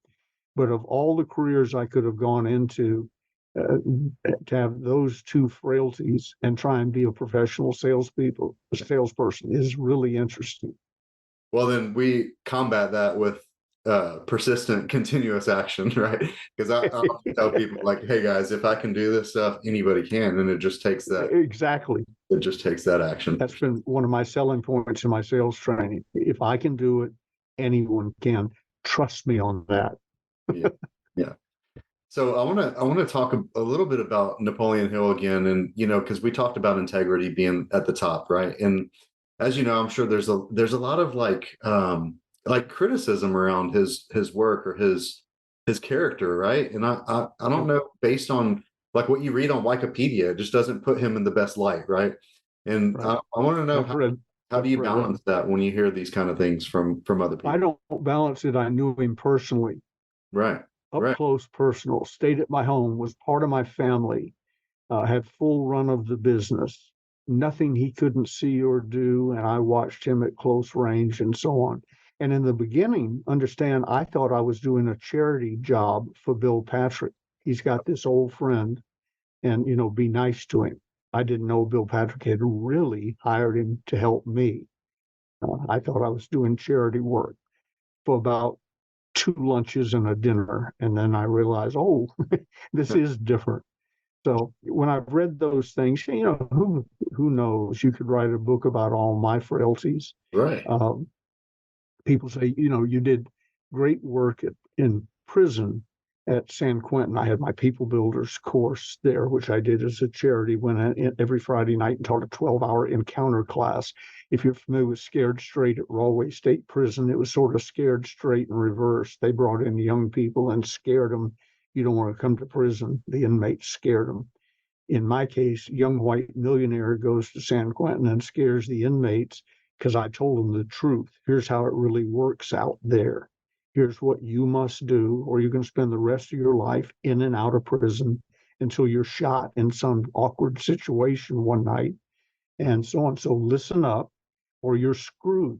But of all the careers I could have gone into, to have those two frailties and try and be a professional salesperson is really interesting. Well, then we combat that with persistent, continuous action, right? Because I often tell people, like, "Hey guys, if I can do this stuff, anybody can," and it just takes that. Exactly. It just takes that action. That's been one of my selling points in my sales training. If I can do it, anyone can. Trust me on that. Yeah, yeah. So I want to talk a little bit about Napoleon Hill again, and because we talked about integrity being at the top, right? And as you know, I'm sure there's a lot of like criticism around his work or his character, right? And I don't know, based on like what you read on Wikipedia, it just doesn't put him in the best light, right? And Right. I want to know how do you read balance that when you hear these kind of things from other I people? don't balance it. I knew him personally, Right, up right. close, personal. Stayed at my home, was part of my family, had full run of the business. Nothing he couldn't see or do, and I watched him at close range and so on. And in the beginning, understand, I thought I was doing a charity job for Bill Patrick. He's got this old friend, and be nice to him. I didn't know Bill Patrick had really hired him to help me. I thought I was doing charity work for about 2 lunches and a dinner. And then I realized, oh, this is different. So when I've read those things, who knows? You could write a book about all my frailties. Right. People say, you did great work in prison at San Quentin. I had my People Builders course there, which I did as a charity. Went in every Friday night and taught a 12-hour encounter class. If you're familiar with Scared Straight at Rahway State Prison, it was sort of Scared Straight in reverse. They brought in young people and scared them. You don't want to come to prison. The inmates scared them. In my case, young white millionaire goes to San Quentin and scares the inmates because I told them the truth. Here's how it really works out there. Here's what you must do, or you're going to spend the rest of your life in and out of prison until you're shot in some awkward situation one night, and so on. So listen up, or you're screwed.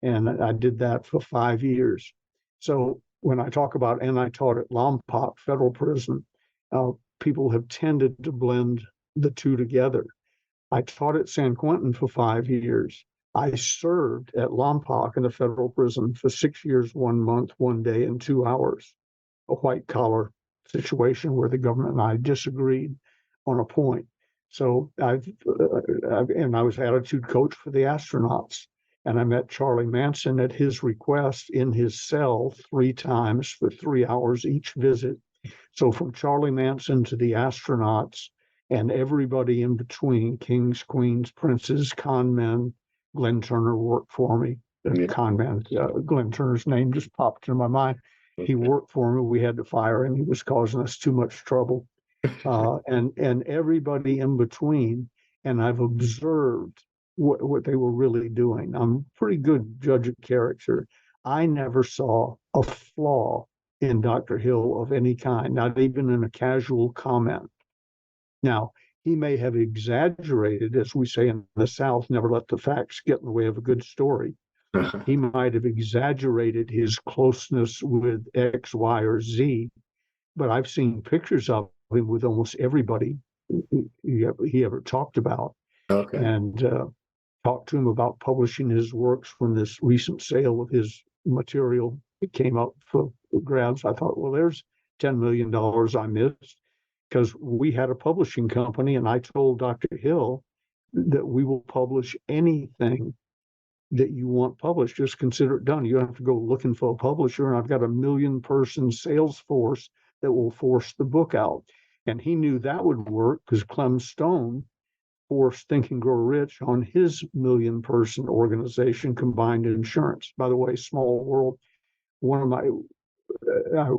And I did that for 5 years. So when I talk about, and I taught at Lompoc Federal Prison, people have tended to blend the two together. I taught at San Quentin for 5 years. I served at Lompoc in the federal prison for 6 years, 1 month, 1 day, and 2 hours, a white collar situation where the government and I disagreed on a point. So and I was attitude coach for the astronauts. And I met Charlie Manson at his request in his cell 3 times for 3 hours each visit. So from Charlie Manson to the astronauts and everybody in between, kings, queens, princes, con men, Glenn Turner worked for me. Yeah. Con man, Glenn Turner's name just popped into my mind. He worked for me. We had to fire him. He was causing us too much trouble. And everybody in between. And I've observed what they were really doing. I'm a pretty good judge of character. I never saw a flaw in Dr. Hill of any kind, not even in a casual comment. Now, he may have exaggerated, as we say in the South, never let the facts get in the way of a good story. He might have exaggerated his closeness with X, Y, or Z, but I've seen pictures of him with almost everybody he ever talked about. Okay. And talked to him about publishing his works when this recent sale of his material came up for grabs. I thought, well, there's $10 million I missed, because we had a publishing company, and I told Dr. Hill that we will publish anything that you want published. Just consider it done. You don't have to go looking for a publisher. And I've got a 1 million-person sales force that will force the book out. And he knew that would work because Clem Stone forced Think and Grow Rich on his 1 million-person organization, Combined Insurance. By the way, small world. I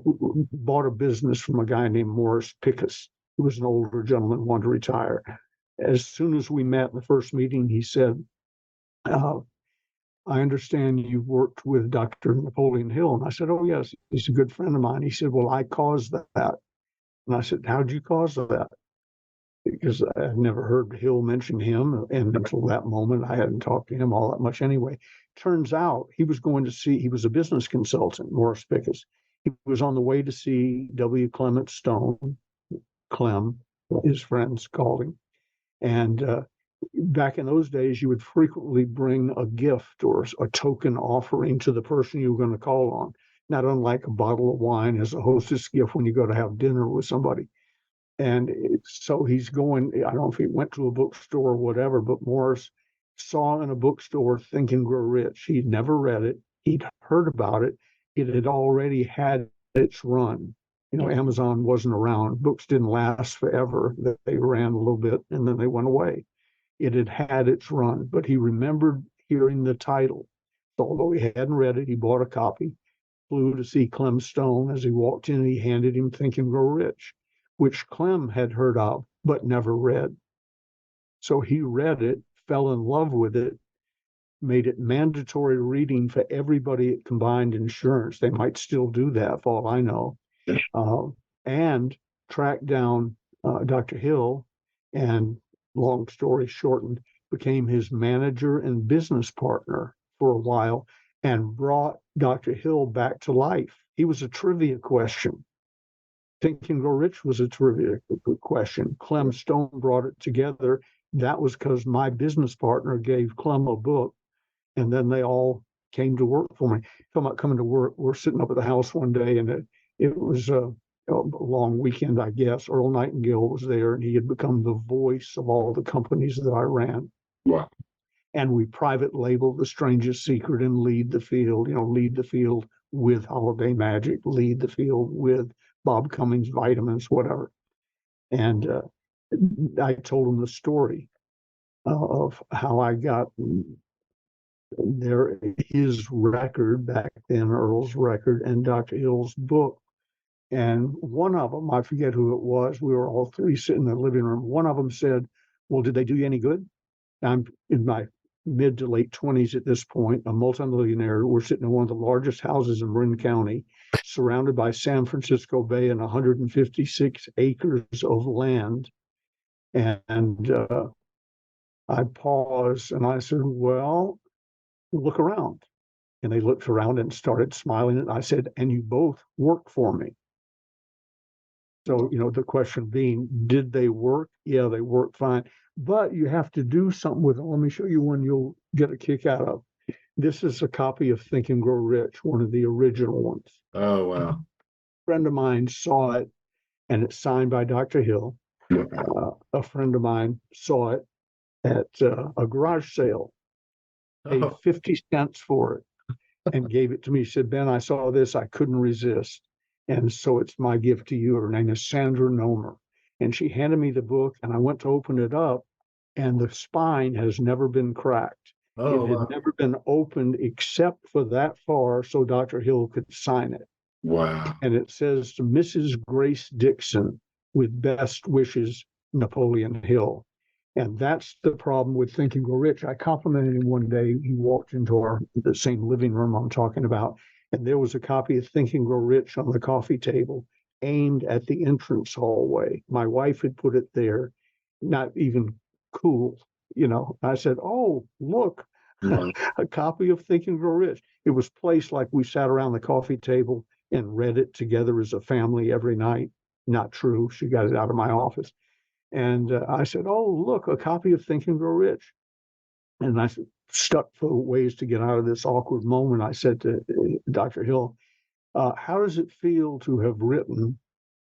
bought a business from a guy named Morris Pickus, who was an older gentleman, wanted to retire. As soon as we met in the first meeting, he said, I understand you've worked with Dr. Napoleon Hill. And I said, oh, yes, he's a good friend of mine. He said, well, I caused that. And I said, how'd you cause that? Because I've never heard Hill mention him. And until that moment, I hadn't talked to him all that much anyway. Turns out he was a business consultant, Morris Pickus. He was on the way to see W. Clement Stone, Clem, his friends called him. And back in those days, you would frequently bring a gift or a token offering to the person you were going to call on, not unlike a bottle of wine as a hostess gift when you go to have dinner with somebody. And so he's going, I don't know if he went to a bookstore or whatever, but Morris saw in a bookstore Think and Grow Rich. He'd never read it. He'd heard about it. It had already had its run. Amazon wasn't around. Books didn't last forever. They ran a little bit and then they went away. It had had its run, but he remembered hearing the title. So although he hadn't read it, he bought a copy, flew to see Clem Stone. As he walked in, he handed him Think and Grow Rich, which Clem had heard of but never read. So he read it, fell in love with it, made it mandatory reading for everybody at Combined Insurance. They might still do that, for all I know. And tracked down Dr. Hill, and long story shortened, became his manager and business partner for a while and brought Dr. Hill back to life. He was a trivia question. Think and Grow Rich was a terrific question. Clem Stone brought it together. That was because my business partner gave Clem a book, and then they all came to work for me. Talking about coming to work, we're sitting up at the house one day, and it was a long weekend, I guess. Earl Nightingale was there, and he had become the voice of all the companies that I ran. Wow. And we private labeled The Strangest Secret and Lead the Field, Lead the Field with Holiday Magic, Lead the Field with Bob Cummings vitamins, whatever. And I told him the story of how I got his record back then, Earl's record, and Dr. Hill's book. And one of them, I forget who it was, we were all three sitting in the living room. One of them said, well, did they do you any good? I'm in my mid to late 20s at this point, a multimillionaire. We're sitting in one of the largest houses in Marin County, surrounded by San Francisco Bay and 156 acres of land. And I paused and I said, well, look around. And they looked around and started smiling. And I said, and you both work for me. So, the question being, did they work? Yeah, they worked fine. But you have to do something with it. Let me show you one you'll get a kick out of. This is a copy of Think and Grow Rich, one of the original ones. Oh, wow. A friend of mine saw it, and it's signed by Dr. Hill. A friend of mine saw it at a garage sale, paid 50 cents for it, and gave it to me. He said, Ben, I saw this. I couldn't resist. And so it's my gift to you. Her name is Sandra Nomer. And she handed me the book, and I went to open it up, and the spine has never been cracked. Oh, it had wow. never been opened except for that far so Dr. Hill could sign it. Wow. And it says to Mrs. Grace Dixon, with best wishes, Napoleon Hill. And that's the problem with Think and Grow Rich. I complimented him one day. He walked into the same living room I'm talking about, and there was a copy of Think and Grow Rich on the coffee table, aimed at the entrance hallway. My wife had put it there, not even cool, I said, oh, look, a copy of Think and Grow Rich. It was placed like we sat around the coffee table and read it together as a family every night. Not true. She got it out of my office. And I said, oh, look, a copy of Think and Grow Rich. And I stuck for ways to get out of this awkward moment. I said to Dr. Hill, how does it feel to have written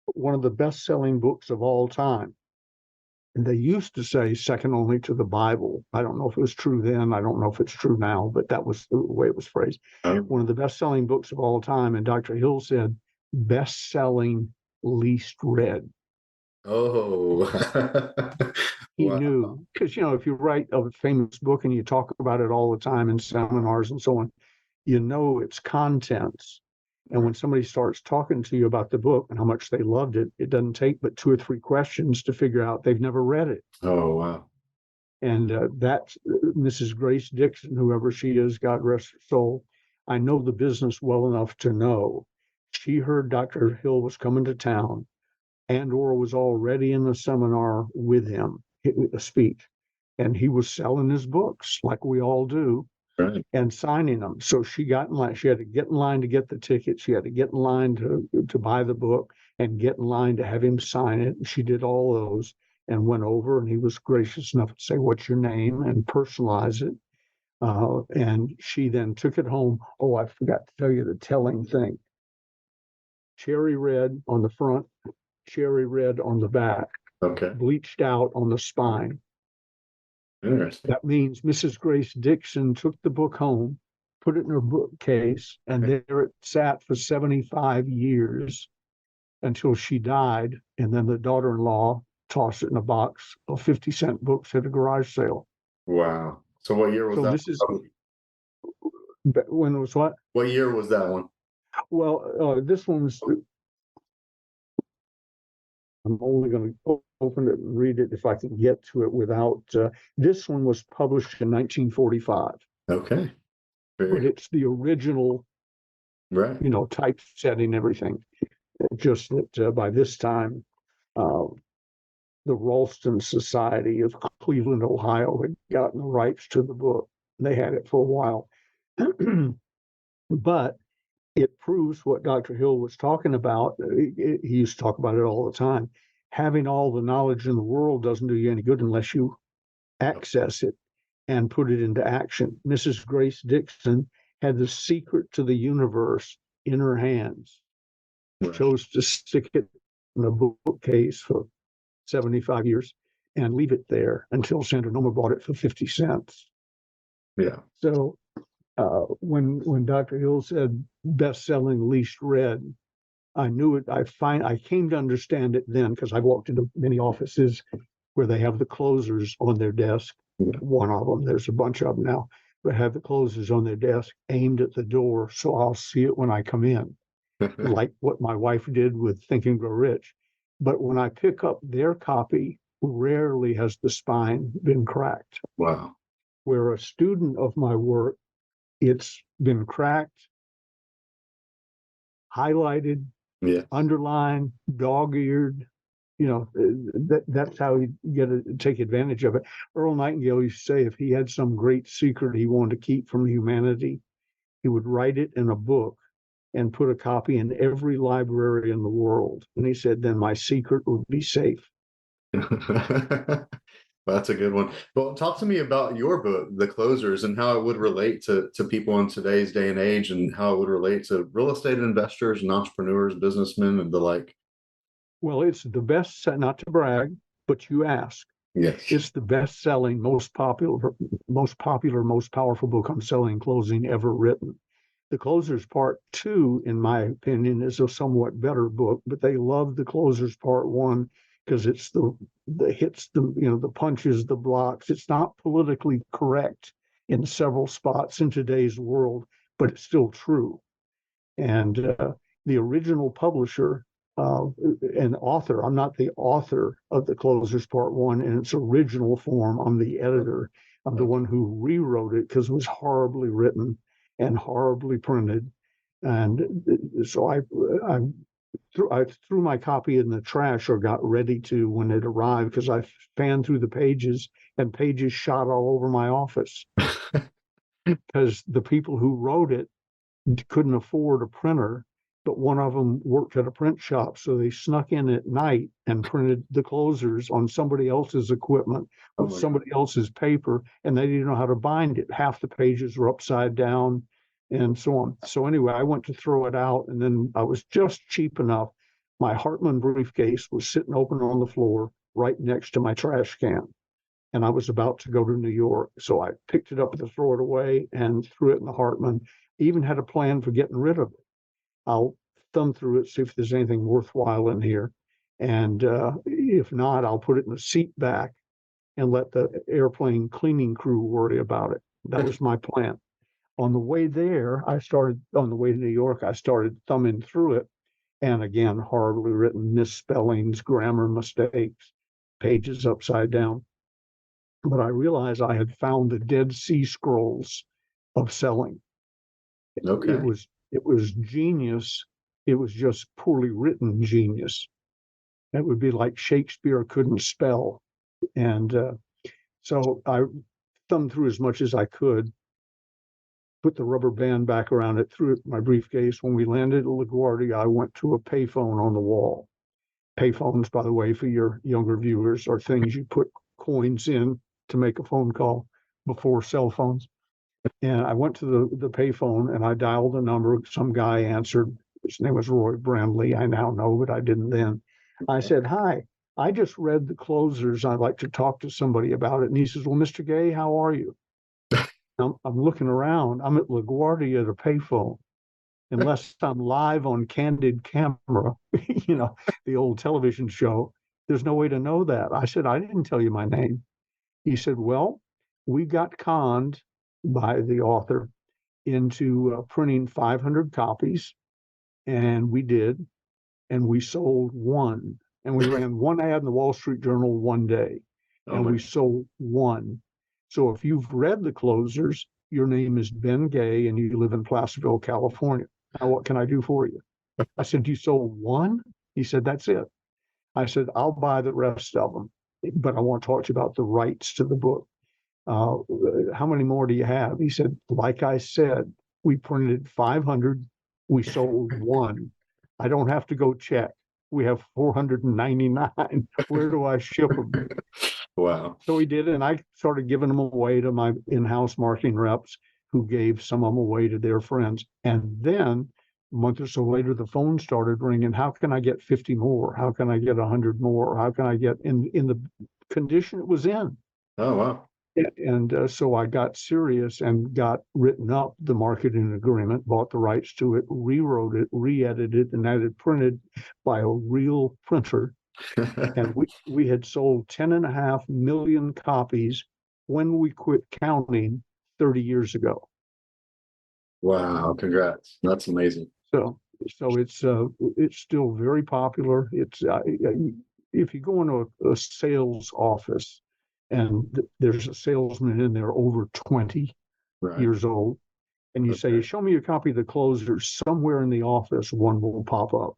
one of the best-selling books of all time? And they used to say second only to the Bible. I don't know if it was true then. I don't know if it's true now, but that was the way it was phrased. One of the best-selling books of all time. And Dr. Hill said, best-selling, least read. Oh, He wow. knew, because, if you write a famous book and you talk about it all the time in seminars and so on, its contents. And when somebody starts talking to you about the book and how much they loved it, it doesn't take but 2 or 3 questions to figure out they've never read it. Oh, wow. And that's Mrs. Grace Dixon, whoever she is, God rest her soul. I know the business well enough to know she heard Dr. Hill was coming to town, and or was already in the seminar with him, a speech, and he was selling his books like we all do. Right. And signing them. So she got in line. She had to get in line to get the ticket. She had to get in line to buy the book and get in line to have him sign it. And she did all those and went over, and he was gracious enough to say, what's your name, and personalize it. And she then took it home. Oh, I forgot to tell you the telling thing. Cherry red on the front, cherry red on the back. Okay. Bleached out on the spine. Interesting. That means Mrs. Grace Dixon took the book home, put it in her bookcase, and there it sat for 75 years until she died. And then the daughter-in-law tossed it in a box of 50-cent books at a garage sale. Wow. So what year was So that? this is when it was what? What year was that one? Well, this one was. I'm only going to open it and read it if I can get to it without. This one was published in 1945. Okay. But it's the original, right. Typesetting, everything. Just that by this time, the Ralston Society of Cleveland, Ohio, had gotten the rights to the book. They had it for a while. But it proves what Dr. Hill was talking about. He used to talk about it all the time. Having all the knowledge in the world doesn't do you any good unless you access it and put it into action. Mrs. Grace Dixon had the secret to the universe in her hands, Right. chose to stick it in a bookcase for 75 years and leave it there until Sandra Noma bought it for 50 cents. Yeah. So when Dr. Hill said best-selling, least read, I knew it. I came to understand it then because I've walked into many offices where they have the closers on their desk. Yeah. One of them, there's a bunch of them now, but have the closers on their desk aimed at the door, so I'll see it when I come in, like what my wife did with Think and Grow Rich. But when I pick up their copy, rarely has the spine been cracked. Wow. Where a student of my work, it's been cracked, highlighted, Yeah. underlined, dog-eared. That's how you take advantage of it. Earl Nightingale used to say if he had some great secret he wanted to keep from humanity, he would write it in a book and put a copy in every library in the world. And he said, then my secret would be safe. That's a good one. Well, talk to me about your book, The Closers, and how it would relate to people in today's day and age, and how it would relate to real estate investors and entrepreneurs, businessmen, and the like. Well, it's the best, not to brag, but you ask. Yes. It's the best-selling, most popular, most powerful book on selling and closing ever written. The Closers Part 2, in my opinion, is a somewhat better book, but they love The Closers Part 1 because it's the hits, the punches, the blocks. It's not politically correct in several spots in today's world, but it's still true. And the original publisher and author, I'm not the author of The Closers Part 1 in its original form. I'm the editor. I'm the one who rewrote it because it was horribly written and horribly printed. And so I threw my copy in the trash, or got ready to when it arrived, because I fanned through the pages and pages shot all over my office because the people who wrote it couldn't afford a printer, but one of them worked at a print shop, so they snuck in at night and printed The Closers on somebody else's equipment with somebody else's paper, and they didn't know how to bind it. Half the pages were upside down and so on. So anyway, I went to throw it out, and then I was just cheap enough. My Hartman briefcase was sitting open on the floor right next to my trash can, and I was about to go to New York. So I picked it up to throw it away and threw it in the Hartman. Even had a plan for getting rid of it. I'll thumb through it, see if there's anything worthwhile in here. And if not, I'll put it in the seat back and let the airplane cleaning crew worry about it. That was my plan. On the way to New York, I started thumbing through it. And again, horribly written, misspellings, grammar mistakes, pages upside down. But I realized I had found the Dead Sea Scrolls of selling. Okay. It was genius. It was just poorly written genius. It would be like Shakespeare couldn't spell. And so I thumbed through as much as I could, put the rubber band back around it, threw it in my briefcase. When we landed at LaGuardia, I went to a payphone on the wall. Payphones, by the way, for your younger viewers, are things you put coins in to make a phone call before cell phones. And I went to the payphone and I dialed a number. Some guy answered. His name was Roy Brandley. I now know, but I didn't then. I said, "Hi, I just read The Closers. I'd like to talk to somebody about it." And he says, "Well, Mr. Gay, how are you?" I'm looking around. I'm at LaGuardia at a payphone. Unless I'm live on Candid Camera, the old television show, there's no way to know that. I said, "I didn't tell you my name." He said, "Well, we got conned by the author into printing 500 copies, and we did, and we sold one, and we ran one ad in the Wall Street Journal one day, and we sold one. So if you've read The Closers, your name is Ben Gay, and you live in Placerville, California. Now, what can I do for you?" I said, "You sold one?" He said, "That's it." I said, "I'll buy the rest of them, but I want to talk to you about the rights to the book. How many more do you have?" He said, "Like I said, we printed 500. We sold one. I don't have to go check. We have 499. Where do I ship them? Wow. So we did, and I started giving them away to my in-house marketing reps, who gave some of them away to their friends. And then a month or so later, the phone started ringing. How can I get 50 more? How can I get 100 more? How can I get in the condition it was in? Oh, wow. And so I got serious and got written up the marketing agreement, bought the rights to it, rewrote it, re-edited, and had it printed by a real printer. And we had sold 10.5 million copies when we quit counting 30 years ago. Wow. Congrats. That's amazing. So it's still very popular. It's if you go into a sales office and there's a salesman in there over 20 Right. years old, and you say, Okay. show me a copy of the closer, somewhere in the office, one will pop up,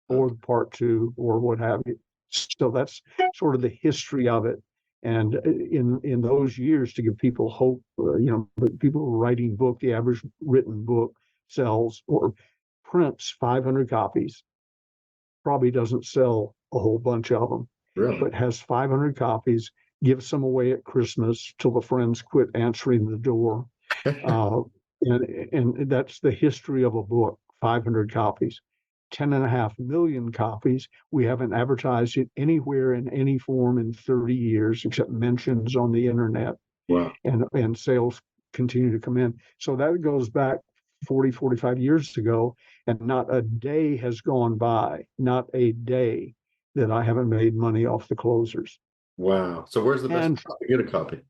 or Okay. part two, or what have you. So that's sort of the history of it. And in those years, to give people hope, but people were writing book, the average written book sells or prints 500 copies, probably doesn't sell a whole bunch of them, Really? but has 500 copies, gives some away at Christmas till the friends quit answering the door. And that's the history of a book, 500 copies. 10.5 million copies. We haven't advertised it anywhere in any form in 30 years, except mentions on the internet. Wow. And sales continue to come in. So that goes back 40, 45 years ago, and not a day has gone by, not a day that I haven't made money off the closers. Wow. So where's the best And place to get a copy?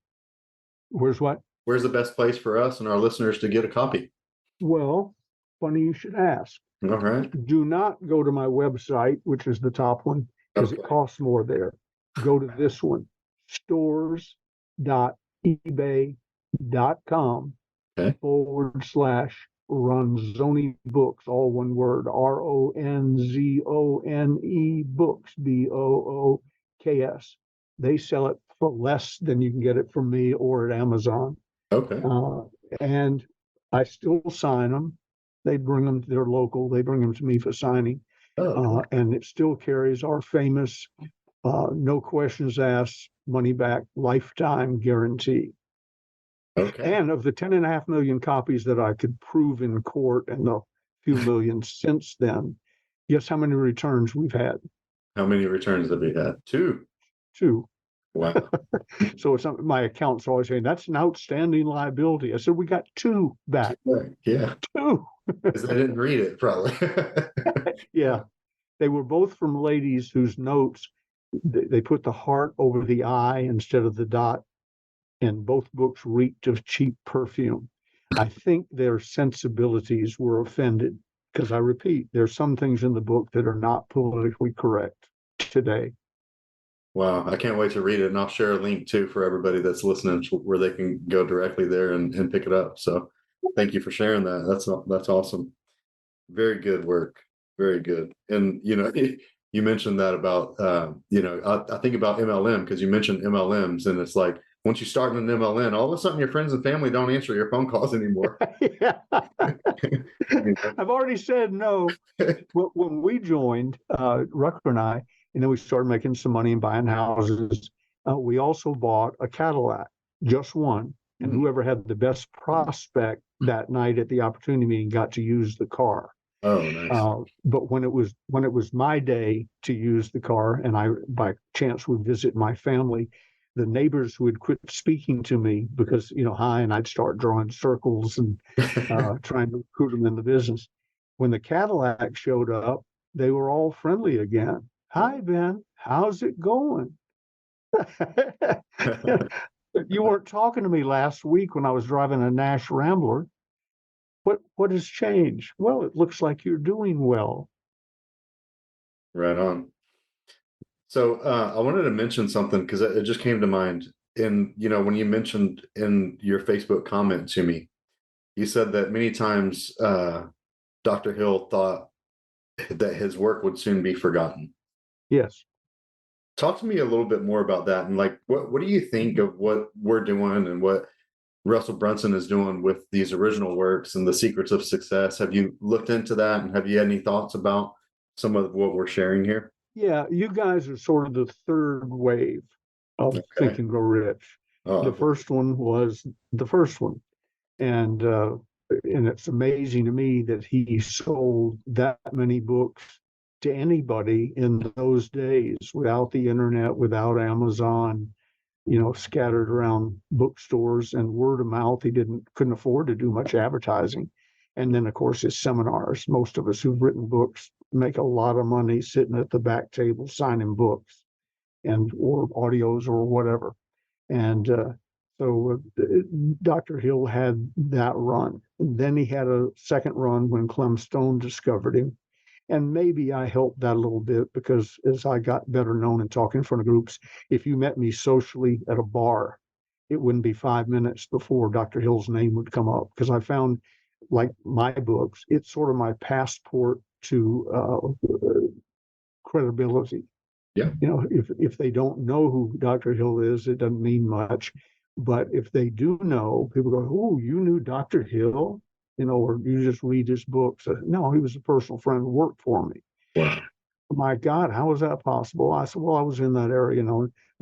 where's what? Where's the best place for us and our listeners to get a copy? Well, funny you should ask. All right. Do not go to my website, which is the top one, because it Okay. costs more there. Go to this one, stores.ebay.com Okay. /Ronzoni books, all one word, RONZONE books, BOOKS. They sell it for less than you can get it from me or at Amazon. Okay. And I still sign them. They bring them, they're local, they bring them to me for signing. Oh, okay. And it still carries our famous no questions asked, money back, lifetime guarantee. Okay. And of the 10.5 million copies that I could prove in court and the few million since then, guess how many returns we've had? How many returns have you had? 2. 2. Wow. So it's my accountant's always saying, that's an outstanding liability. I said, we got 2 back. Yeah. 2. Because I didn't read it, probably. Yeah. They were both from ladies whose notes, they put the heart over the I instead of the dot, and both books reeked of cheap perfume. I think their sensibilities were offended, because I repeat, there's some things in the book that are not politically correct today. Wow. I can't wait to read it. And I'll share a link too for everybody that's listening where they can go directly there and pick it up. So thank you for sharing that. That's awesome. Very good work. Very good. And, you mentioned that about, I think about MLM because you mentioned MLMs, and it's like, once you start an MLM, all of a sudden your friends and family don't answer your phone calls anymore. Yeah. I've already said no. When we joined, Rucker and I, and then we started making some money and buying houses, we also bought a Cadillac, just one. And whoever had the best prospect that night at the opportunity meeting got to use the car. Oh, nice. But when it was my day to use the car, and I by chance would visit my family, the neighbors would quit speaking to me because, hi, and I'd start drawing circles and trying to recruit them in the business. When the Cadillac showed up, they were all friendly again. Hi, Ben, how's it going? You weren't talking to me last week when I was driving a Nash Rambler. What has changed? Well, it looks like you're doing well. Right on. So I wanted to mention something because it just came to mind. And, when you mentioned in your Facebook comment to me, you said that many times Dr. Hill thought that his work would soon be forgotten. Yes. Talk to me a little bit more about that. And like, what do you think of what we're doing and what Russell Brunson is doing with these original works and the secrets of success. Have you looked into that, and have you had any thoughts about some of what we're sharing here? Yeah, you guys are sort of the third wave of Think Okay. and Grow Rich. The Oh, first one was the first one, and uh, and it's amazing to me that he sold that many books to anybody in those days without the internet, without Amazon, scattered around bookstores and word of mouth. He couldn't afford to do much advertising. And then, of course, his seminars. Most of us who've written books make a lot of money sitting at the back table signing books and or audios or whatever. And Dr. Hill had that run. And then he had a second run when Clem Stone discovered him. And maybe I helped that a little bit because as I got better known and talking in front of groups, if you met me socially at a bar, it wouldn't be 5 minutes before Dr. Hill's name would come up because I found, like my books, it's sort of my passport to credibility. yeah. If they don't know who Dr. Hill is, it doesn't mean much. But if they do know, people go, "Oh, you knew Dr. Hill?" Or you just read his books. No, he was a personal friend who worked for me. Wow. My God, how is that possible? I said, well, I was in that area.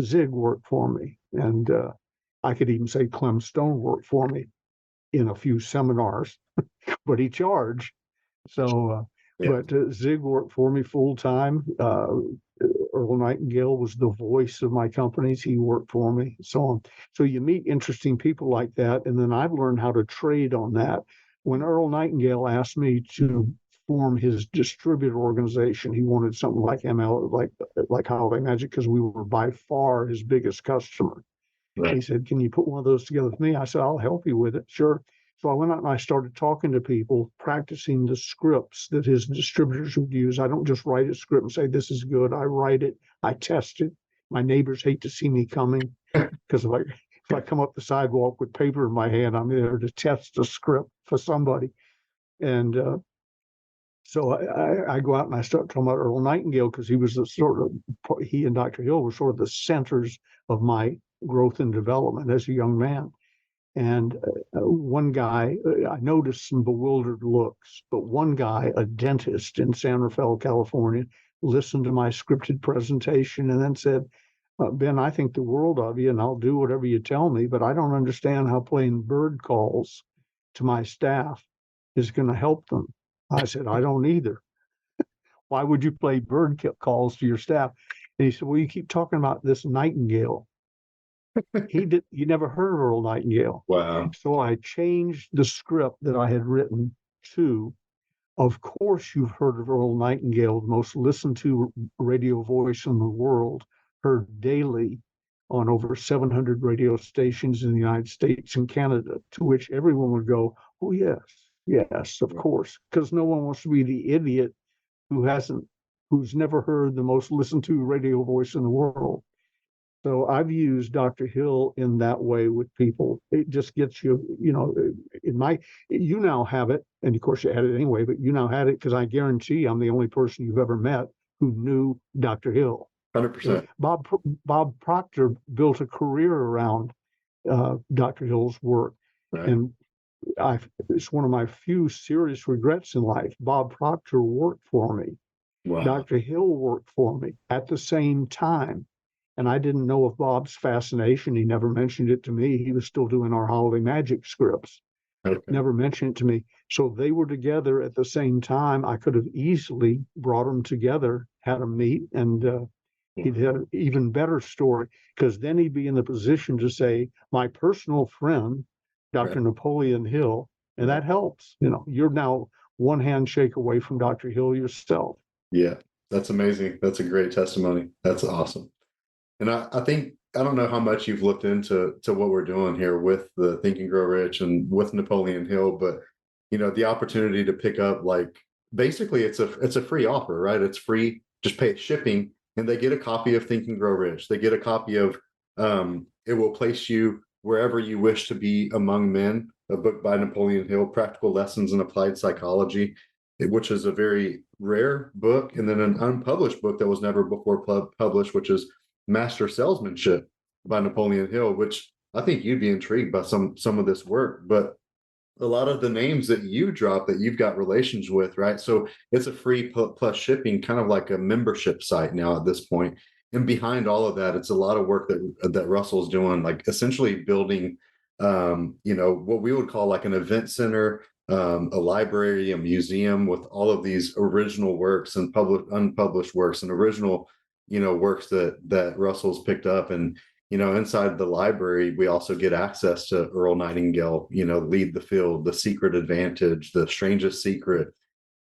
Zig worked for me, and I could even say Clem Stone worked for me in a few seminars, but he charged. So, Yeah. Zig worked for me full time. Earl Nightingale was the voice of my companies. He worked for me, so on. So you meet interesting people like that, and then I've learned how to trade on that. When Earl Nightingale asked me to form his distributor organization, he wanted something like ML, like Holiday Magic, because we were by far his biggest customer. Right. He said, "Can you put one of those together with me?" I said, "I'll help you with it." Sure. So I went out and I started talking to people, practicing the scripts that his distributors would use. I don't just write a script and say, "This is good." I write it, I test it. My neighbors hate to see me coming because if I come up the sidewalk with paper in my hand, I'm there to test a script for somebody. And so I go out and I start talking about Earl Nightingale because he and Dr. Hill were sort of the centers of my growth and development as a young man. And one guy, I noticed some bewildered looks, but one guy, a dentist in San Rafael, California, listened to my scripted presentation and then said, "Ben, I think the world of you, and I'll do whatever you tell me, but I don't understand how playing bird calls to my staff is going to help them." I said, "I don't either. Why would you play bird calls to your staff?" And he said, "Well, you keep talking about this Nightingale." You never heard of Earl Nightingale. Wow. So I changed the script that I had written to, of course, you've heard of Earl Nightingale, the most listened to radio voice in the world, heard daily on over 700 radio stations in the United States and Canada, to which everyone would go, "Oh, yes, yes, of course," because no one wants to be the idiot who's never heard the most listened to radio voice in the world. So I've used Dr. Hill in that way with people. It just gets you, you now have it, and of course you had it anyway, but you now had it because I guarantee I'm the only person you've ever met who knew Dr. Hill. 100%. Bob Proctor built a career around Dr. Hill's work, Right. and it's one of my few serious regrets in life. Bob Proctor worked for me. Wow. Dr. Hill worked for me at the same time. And I didn't know of Bob's fascination. He never mentioned it to me. He was still doing our Holiday Magic scripts. Okay. Never mentioned it to me. So they were together at the same time. I could have easily brought them together, had them meet, and he'd have an even better story because then he'd be in the position to say, "My personal friend, Dr. Right. Napoleon Hill," and Right. that helps. You're now one handshake away from Dr. Hill yourself. Yeah, that's amazing. That's a great testimony. That's awesome. And I think, I don't know how much you've looked into what we're doing here with the Think and Grow Rich and with Napoleon Hill, but the opportunity to pick up, like, basically it's a free offer, right? It's free, just pay shipping, and they get a copy of Think and Grow Rich. They get a copy of It Will Place You Wherever You Wish to Be Among Men, a book by Napoleon Hill, Practical Lessons in Applied Psychology, which is a very rare book, and then an unpublished book that was never before published, which is Master Salesmanship by Napoleon Hill, which I think you'd be intrigued by some of this work, but a lot of the names that you drop that you've got relations with, right? So it's a free plus shipping, kind of like a membership site now at this point. And behind all of that, it's a lot of work that Russell's doing, like essentially building, what we would call like an event center, a library, a museum with all of these original works and public unpublished works and original, works that Russell's picked up. And inside the library, we also get access to Earl Nightingale, Lead the Field, The Secret Advantage, The Strangest Secret,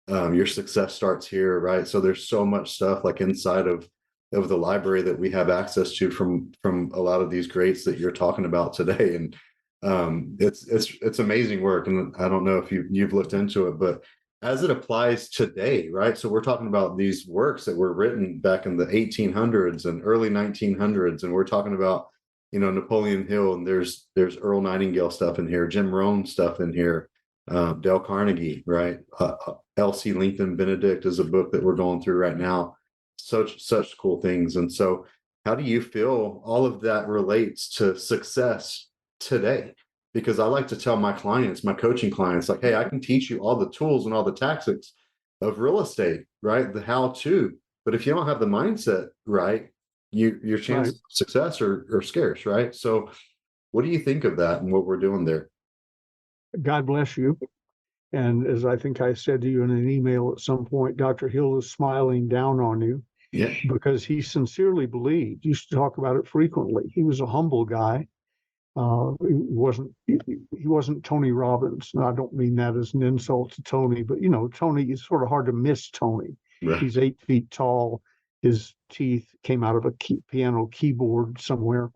Your Success Starts Here, right? So there's so much stuff like inside of the library that we have access to from a lot of these greats that you're talking about today. And it's amazing work. And I don't know if you've looked into it, but as it applies today, right? So we're talking about these works that were written back in the 1800s and early 1900s, and we're talking about, Napoleon Hill, and there's Earl Nightingale stuff in here, Jim Rohn stuff in here, Dale Carnegie, right? L.C. Lincoln Benedict is a book that we're going through right now. Such cool things. And so, how do you feel all of that relates to success today? Because I like to tell my clients, my coaching clients, like, hey, I can teach you all the tools and all the tactics of real estate, right? The how to. But if you don't have the mindset right, your chances of success are scarce, right? So what do you think of that and what we're doing there? God bless you. And as I think I said to you in an email at some point, Dr. Hill is smiling down on you. Yeah. Because he sincerely believed, used to talk about it frequently. He was a humble guy. He wasn't Tony Robbins. And I don't mean that as an insult to Tony, but Tony, is sort of hard to miss Tony. Right. He's 8 feet tall. His teeth came out of a piano keyboard somewhere.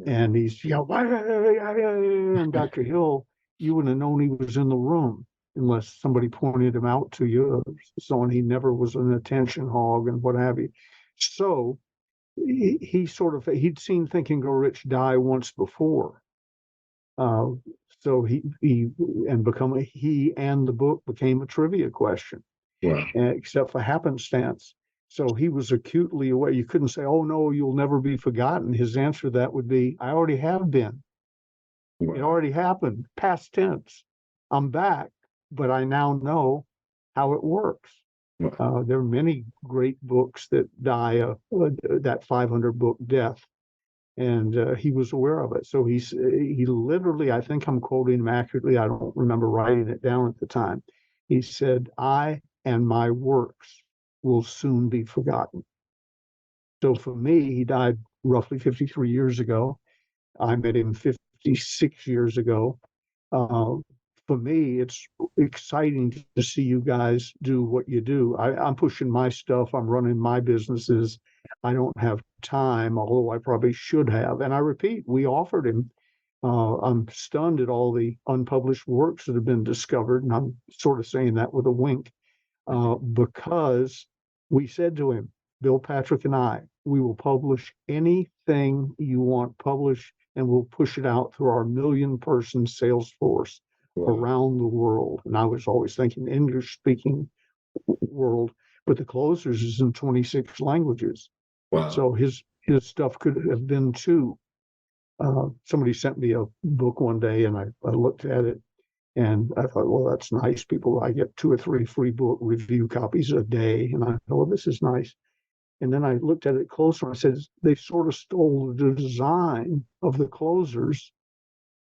And he's and Dr. Hill, you wouldn't have known he was in the room unless somebody pointed him out to you. So he never was an attention hog and what have you. So he'd seen Think and Grow Rich die once before. So he and the book became a trivia question. Wow. Except for happenstance. So he was acutely aware. You couldn't say, oh no, you'll never be forgotten. His answer to that would be, I already have been. Wow. It already happened, past tense. I'm back, but I now know how it works. Wow. There are many great books that die that 500 book death, and he was aware of it. So he literally, I think I'm quoting him accurately, I don't remember writing it down at the time. He said, I and my works will soon be forgotten. So for me, he died roughly 53 years ago. I met him 56 years ago. For me, it's exciting to see you guys do what you do. I'm pushing my stuff. I'm running my businesses. I don't have time, although I probably should have. And I repeat, we offered him. I'm stunned at all the unpublished works that have been discovered. And I'm sort of saying that with a wink, because we said to him, Bill Patrick and I, we will publish anything you want published, and we'll push it out through our 1 million person sales force. Wow. Around the world. And I was always thinking English speaking world, but the Closers is in 26 languages. Wow. So his stuff could have been too. Somebody sent me a book one day and I looked at it and I thought, well, that's nice. I get 2 or 3 free book review copies a day. And I thought, well, this is nice. And then I looked at it closer and I said, they sort of stole the design of the Closers.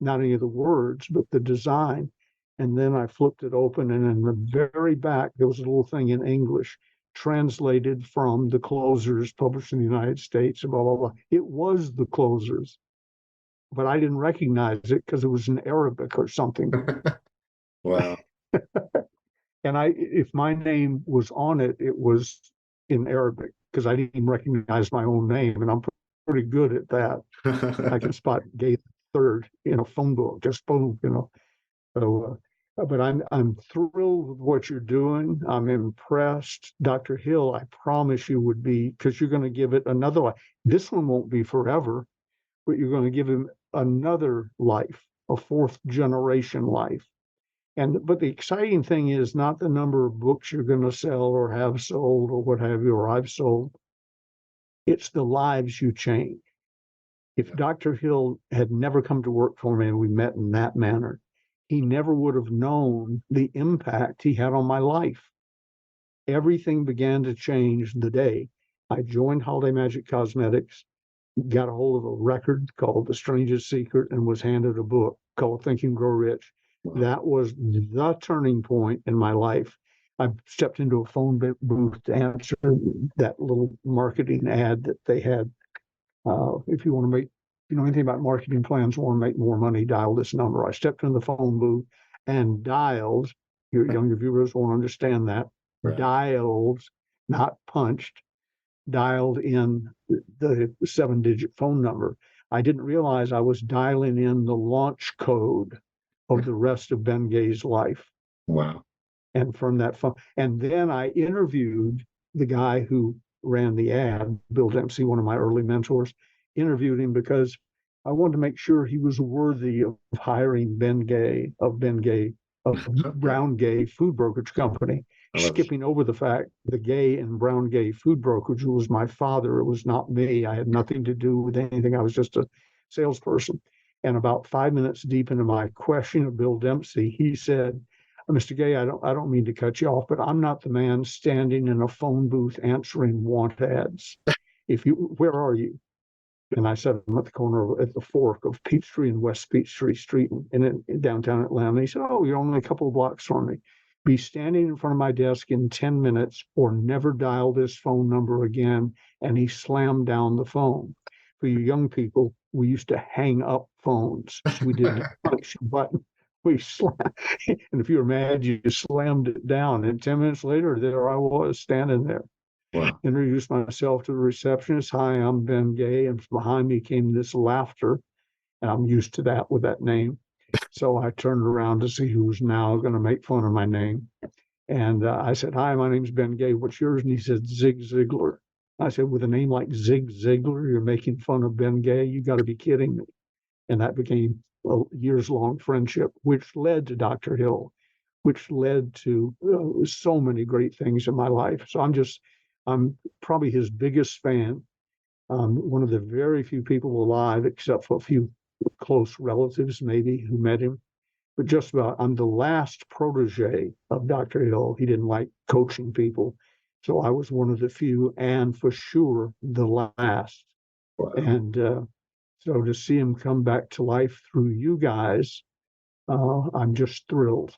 Not any of the words, but the design. And then I flipped it open, and in the very back, there was a little thing in English, translated from the Closers published in the United States, blah, blah, blah. It was the Closers, but I didn't recognize it because it was in Arabic or something. Wow. And if my name was on it, it was in Arabic because I didn't even recognize my own name, and I'm pretty good at that. I can spot gay third in a phone book, just boom, So, but I'm thrilled with what you're doing. I'm impressed. Dr. Hill, I promise you would be, because you're going to give it another life. This one won't be forever, but you're going to give him another life, a 4th generation life. But the exciting thing is not the number of books you're going to sell or have sold or what have you, or I've sold. It's the lives you change. If Dr. Hill had never come to work for me and we met in that manner, he never would have known the impact he had on my life. Everything began to change the day I joined Holiday Magic Cosmetics, got a hold of a record called The Strangest Secret, and was handed a book called Think and Grow Rich. Wow. That was the turning point in my life. I stepped into a phone booth to answer that little marketing ad that they had. If you want to make, you know anything about marketing plans, want to make more money, dial this number. I stepped in the phone booth and dialed. Your younger viewers won't understand that. Right. Dialed, not punched, dialed in the 7-digit phone number. I didn't realize I was dialing in the launch code of the rest of Ben Gay's life. Wow. And from that phone, and then I interviewed the guy who ran the ad, Bill Dempsey, one of my early mentors, interviewed him because I wanted to make sure he was worthy of hiring Ben Gay of Brown Gay Food Brokerage Company. Skipping over the fact the Gay and Brown Gay Food Brokerage was my father. It was not me. I had nothing to do with anything. I was just a salesperson. And about 5 minutes deep into my question of Bill Dempsey, he said, "Mr. Gay, I don't mean to cut you off, but I'm not the man standing in a phone booth answering want ads. Where are you?" And I said, "I'm at the corner at the fork of Peachtree and West Peachtree Street in downtown Atlanta." And he said, "Oh, you're only a couple of blocks from me. Be standing in front of my desk in 10 minutes or never dial this phone number again." And he slammed down the phone. For you young people, we used to hang up phones. So we didn't punch a button. We slammed. And if you were mad, you just slammed it down. And 10 minutes later, there I was standing there. Wow. Introduced myself to the receptionist. "Hi, I'm Ben Gay." And behind me came this laughter. And I'm used to that with that name. So I turned around to see who was now going to make fun of my name. And I said, "Hi, my name's Ben Gay. What's yours?" And he said, "Zig Ziglar." I said, "With a name like Zig Ziglar, you're making fun of Ben Gay? You got to be kidding me." And that became a years-long friendship, which led to Dr. Hill, which led to so many great things in my life. So I'm probably his biggest fan. One of the very few people alive, except for a few close relatives maybe who met him, but just about, I'm the last protege of Dr. Hill. He didn't like coaching people. So I was one of the few, and for sure the last. Wow. And so to see him come back to life through you guys, I'm just thrilled.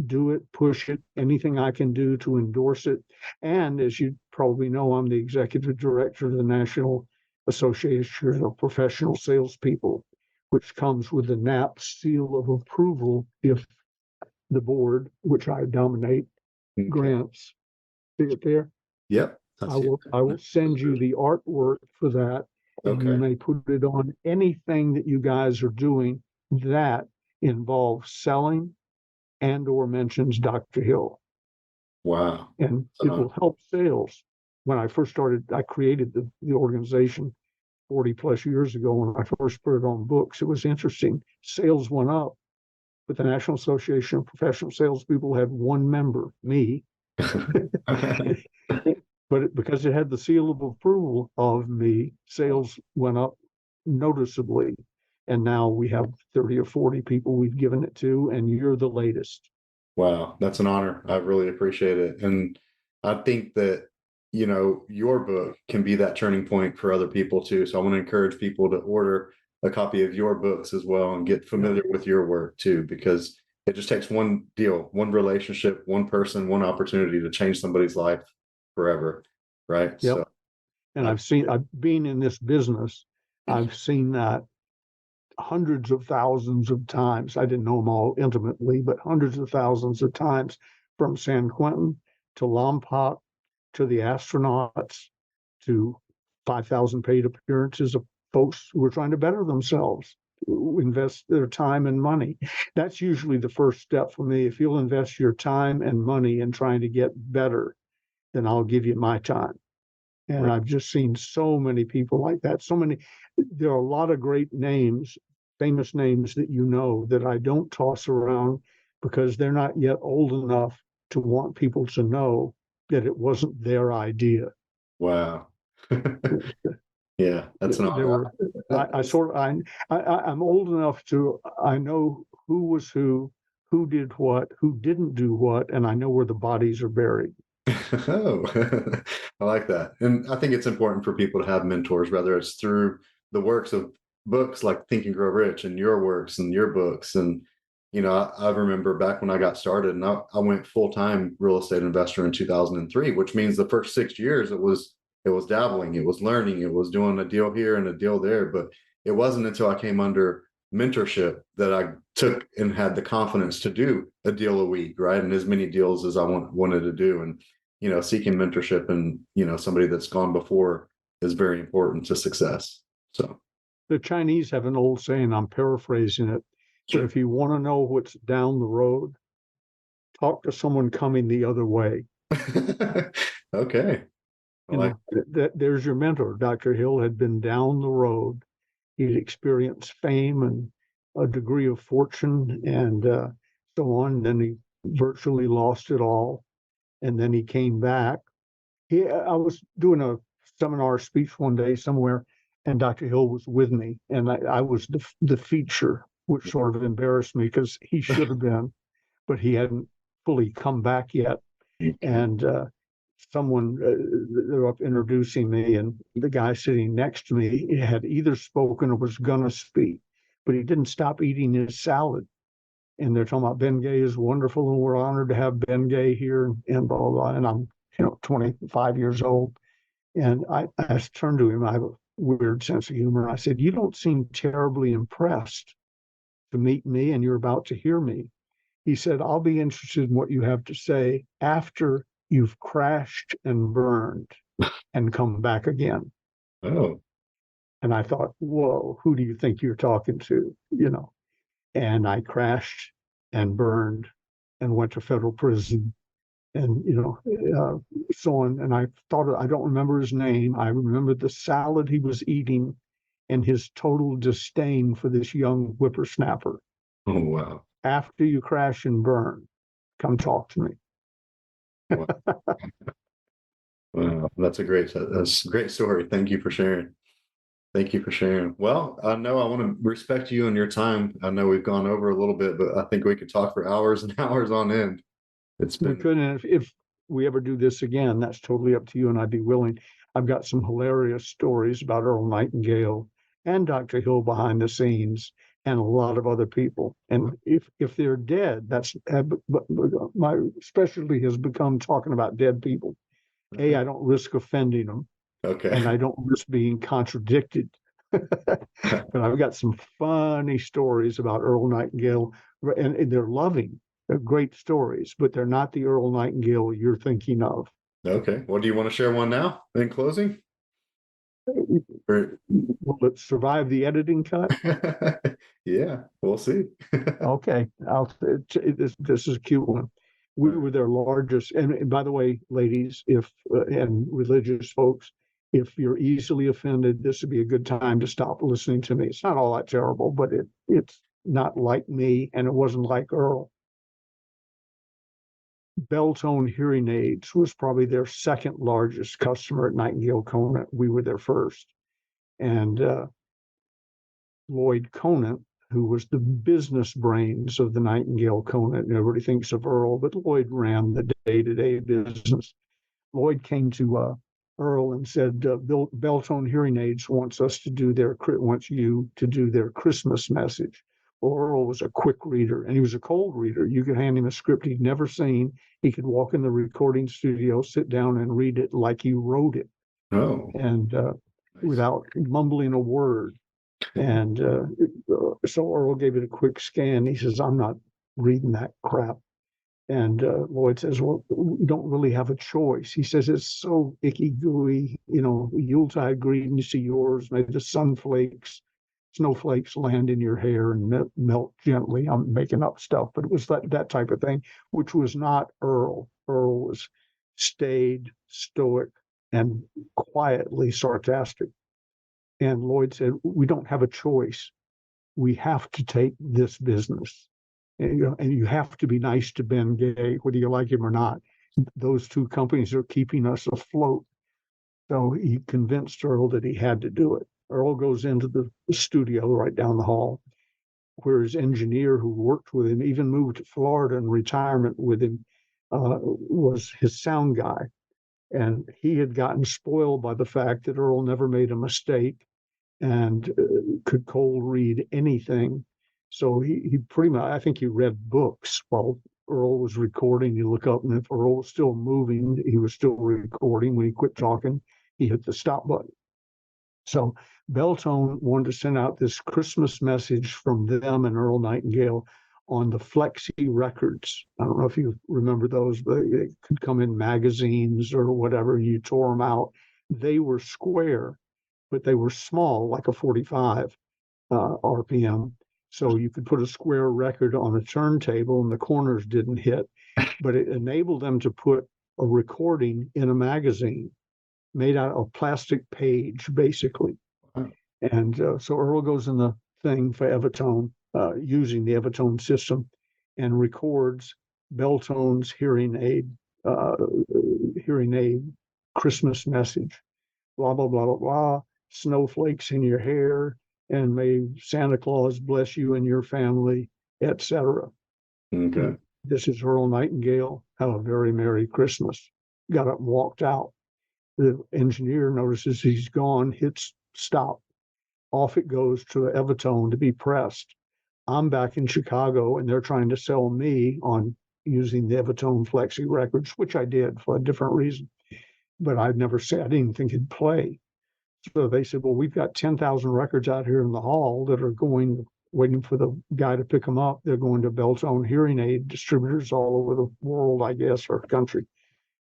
Do it, push it, anything I can do to endorse it. And as you probably know, I'm the executive director of the National Association of Professional Salespeople, which comes with the NAP seal of approval if the board, which I dominate, Okay. grants. See it there? Yep. I will send you the artwork for that, and you Okay. may put it on anything that you guys are doing that involves selling and or mentions Dr. Hill. Wow. And it will help sales. When I first started, I created the organization 40 plus years ago. When I first put it on books, it was interesting. Sales went up, but the National Association of Professional Salespeople had one member, me. But because it had the seal of approval of me, sales went up noticeably. And now we have 30 or 40 people we've given it to, and you're the latest. Wow, that's an honor. I really appreciate it. And I think that, your book can be that turning point for other people too. So I want to encourage people to order a copy of your books as well and get familiar with your work too, because it just takes one deal, one relationship, one person, one opportunity to change somebody's life forever. Right. Yep. So, and I've been in this business. I've seen that hundreds of thousands of times. I didn't know them all intimately, but hundreds of thousands of times, from San Quentin to Lompoc to the astronauts to 5,000 paid appearances of folks who are trying to better themselves, who invest their time and money. That's usually the first step for me. If you'll invest your time and money in trying to get better, then I'll give you my time. And I've just seen so many people like that. There are a lot of great names, famous names that that I don't toss around because they're not yet old enough to want people to know that it wasn't their idea. Wow. Yeah, that's an honor. I'm old enough I know who was who did what, who didn't do what, and I know where the bodies are buried. Oh, I like that. And I think it's important for people to have mentors, whether it's through the works of books like Think and Grow Rich and your works and your books. And, I remember back when I got started and I went full-time real estate investor in 2003, which means the first 6 years it was dabbling, it was learning, it was doing a deal here and a deal there. But it wasn't until I came under mentorship that I took and had the confidence to do a deal a week, right? And as many deals as I wanted to do. And seeking mentorship and, somebody that's gone before is very important to success. So the Chinese have an old saying, I'm paraphrasing it. sure. But if you want to know what's down the road, talk to someone coming the other way. Okay. There's your mentor. Dr. Hill had been down the road. He'd experienced fame and a degree of fortune and so on. Then he virtually lost it all. And then he came back. I was doing a seminar speech one day somewhere, and Dr. Hill was with me, and I was the feature, which sort of embarrassed me because he should have been, but he hadn't fully come back yet. And someone they were up introducing me, and the guy sitting next to me had either spoken or was going to speak, but he didn't stop eating his salad. And they're talking about Ben Gay is wonderful, and we're honored to have Ben Gay here, and blah, blah, blah. And I'm, 25 years old. And I turned to him. I have a weird sense of humor. I said, you don't seem terribly impressed to meet me, and you're about to hear me. He said, I'll be interested in what you have to say after you've crashed and burned and come back again. Oh. And I thought, whoa, who do you think you're talking to? And I crashed and burned and went to federal prison and, so on. And I thought, I don't remember his name. I remember the salad he was eating and his total disdain for this young whippersnapper. Oh, wow. After you crash and burn, come talk to me. Wow. Wow. That's a great story. Thank you for sharing. Thank you for sharing. Well, I know I want to respect you and your time. I know we've gone over a little bit, but I think we could talk for hours and hours on end. We couldn't. If we ever do this again, that's totally up to you, and I'd be willing. I've got some hilarious stories about Earl Nightingale and Dr. Hill behind the scenes, and a lot of other people. And if they're dead, my specialty has become talking about dead people. I don't risk offending them. Okay. And I don't risk being contradicted. But I've got some funny stories about Earl Nightingale, and they're loving. They're great stories, but they're not the Earl Nightingale you're thinking of. Okay. Well, do you want to share one now in closing? Will it survive the editing cut? Yeah, we'll see. Okay. This is a cute one. We were their largest, and by the way, ladies, and religious folks, if you're easily offended, this would be a good time to stop listening to me. It's not all that terrible, but it's not like me, and it wasn't like Earl. Belltone Hearing Aids was probably their second largest customer at Nightingale Conant. We were their first. And Lloyd Conant, who was the business brains of the Nightingale Conant, everybody thinks of Earl, but Lloyd ran the day-to-day business. Lloyd came to Earl and said, Belltone Hearing Aids wants you to do their Christmas message. Well, Earl was a quick reader, and he was a cold reader. You could hand him a script he'd never seen. He could walk in the recording studio, sit down, and read it like he wrote it. Oh. And nice. Without mumbling a word. And so Earl gave it a quick scan. He says, I'm not reading that crap. And Lloyd says, well, we don't really have a choice. He says, it's so icky gooey, Yuletide greetings to yours. May the snowflakes land in your hair and melt gently. I'm making up stuff, but it was that type of thing, which was not Earl. Earl was staid, stoic, and quietly sarcastic. And Lloyd said, we don't have a choice. We have to take this business. And you have to be nice to Ben Gay, whether you like him or not. Those two companies are keeping us afloat. So he convinced Earl that he had to do it. Earl goes into the studio right down the hall, where his engineer who worked with him, even moved to Florida in retirement with him, was his sound guy. And he had gotten spoiled by the fact that Earl never made a mistake and could cold read anything. So he pretty much, I think he read books while Earl was recording. You look up, and if Earl was still moving, he was still recording. When he quit talking, he hit the stop button. So Beltone wanted to send out this Christmas message from them and Earl Nightingale on the Flexi records. I don't know if you remember those, but they could come in magazines or whatever. You tore them out. They were square, but they were small, like a 45 RPM. So you could put a square record on a turntable and the corners didn't hit, but it enabled them to put a recording in a magazine made out of a plastic page, basically. Wow. And so Earl goes in the thing for Evertone, using the Evertone system, and records Beltone's hearing aid Christmas message. Blah, blah, blah, blah, blah. Snowflakes in your hair, and may Santa Claus bless you and your family, etc. Okay. This is Earl Nightingale. Have a very Merry Christmas. Got up and walked out. The engineer notices he's gone, hits stop. Off it goes to the Evertone to be pressed. I'm back in Chicago, and they're trying to sell me on using the Evertone Flexi records, which I did for a different reason. But I'd never said, I didn't even think it'd play. So they said, well, we've got 10,000 records out here in the hall that are waiting for the guy to pick them up. They're going to Beltone hearing aid distributors all over the world, I guess, or country.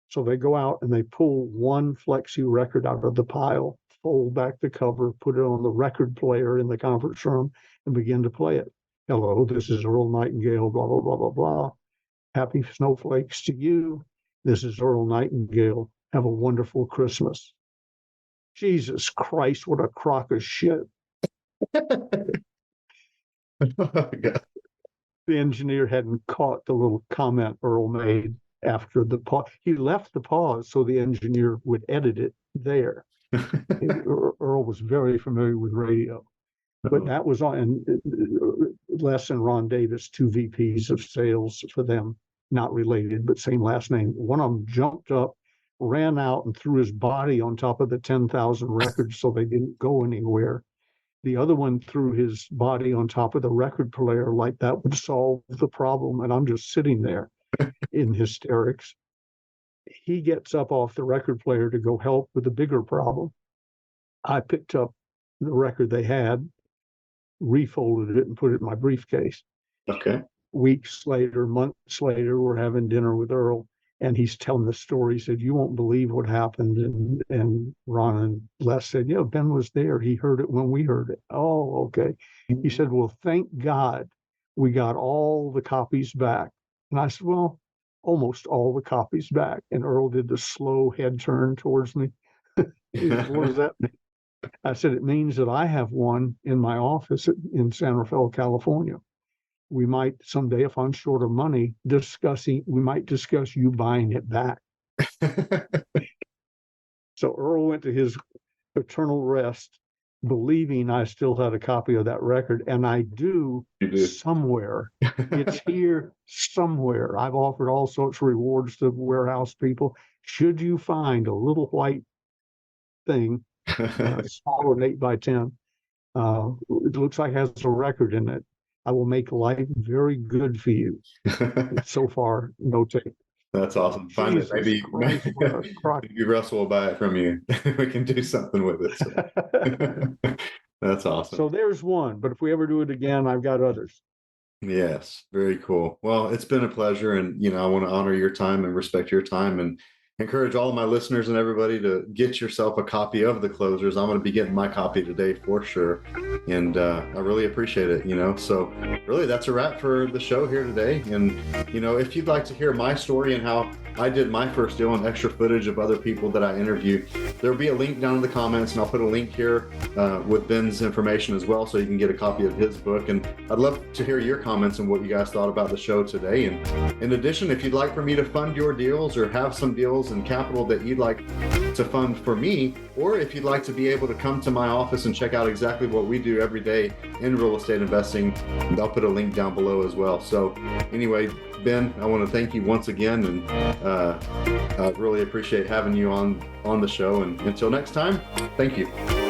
So they go out and they pull one Flexi record out of the pile, fold back the cover, put it on the record player in the conference room, and begin to play it. Hello, this is Earl Nightingale, blah, blah, blah, blah, blah. Happy snowflakes to you. This is Earl Nightingale. Have a wonderful Christmas. Jesus Christ, what a crock of shit. The engineer hadn't caught the little comment Earl made after the pause. He left the pause so the engineer would edit it there. Earl was very familiar with radio. But that was on, and Les and Ron Davis, two VPs of sales for them, not related, but same last name. One of them jumped up, ran out, and threw his body on top of the 10,000 records so they didn't go anywhere. The other one threw his body on top of the record player like that would solve the problem. And I'm just sitting there in hysterics. He gets up off the record player to go help with the bigger problem. I picked up the record they had, refolded it, and put it in my briefcase. Okay. Weeks later, months later, we're having dinner with Earl, and he's telling the story. He said, you won't believe what happened. And Ron and Les said, yeah, Ben was there. He heard it when we heard it. Oh, okay. He said, well, thank God we got all the copies back. And I said, well, almost all the copies back. And Earl did the slow head turn towards me. He said, what does that mean? I said, it means that I have one in my office in San Rafael, California. We might someday, if I'm short of money, we might discuss you buying it back. So Earl went to his eternal rest, believing I still had a copy of that record, and I do somewhere. It's here somewhere. I've offered all sorts of rewards to warehouse people. Should you find a little white thing, smaller than 8 by 10, it looks like it has a record in it, I will make life very good for you. So far, no take. That's awesome. Find it. Maybe Russell will buy it from you. We can do something with it. So. That's awesome. So there's one, but if we ever do it again, I've got others. Yes, very cool. Well, it's been a pleasure, and I want to honor your time and respect your time, and encourage all of my listeners and everybody to get yourself a copy of The Closers. I'm going to be getting my copy today for sure. And I really appreciate it, So really, that's a wrap for the show here today. And, if you'd like to hear my story and how I did my first deal and extra footage of other people that I interviewed. There'll be a link down in the comments, and I'll put a link here with Ben's information as well, so you can get a copy of his book. And I'd love to hear your comments and what you guys thought about the show today. And in addition, if you'd like for me to fund your deals or have some deals and capital that you'd like to fund for me, or if you'd like to be able to come to my office and check out exactly what we do every day in real estate investing, I'll put a link down below as well. So anyway, Ben, I want to thank you once again, and I really appreciate having you on the show. And until next time, thank you.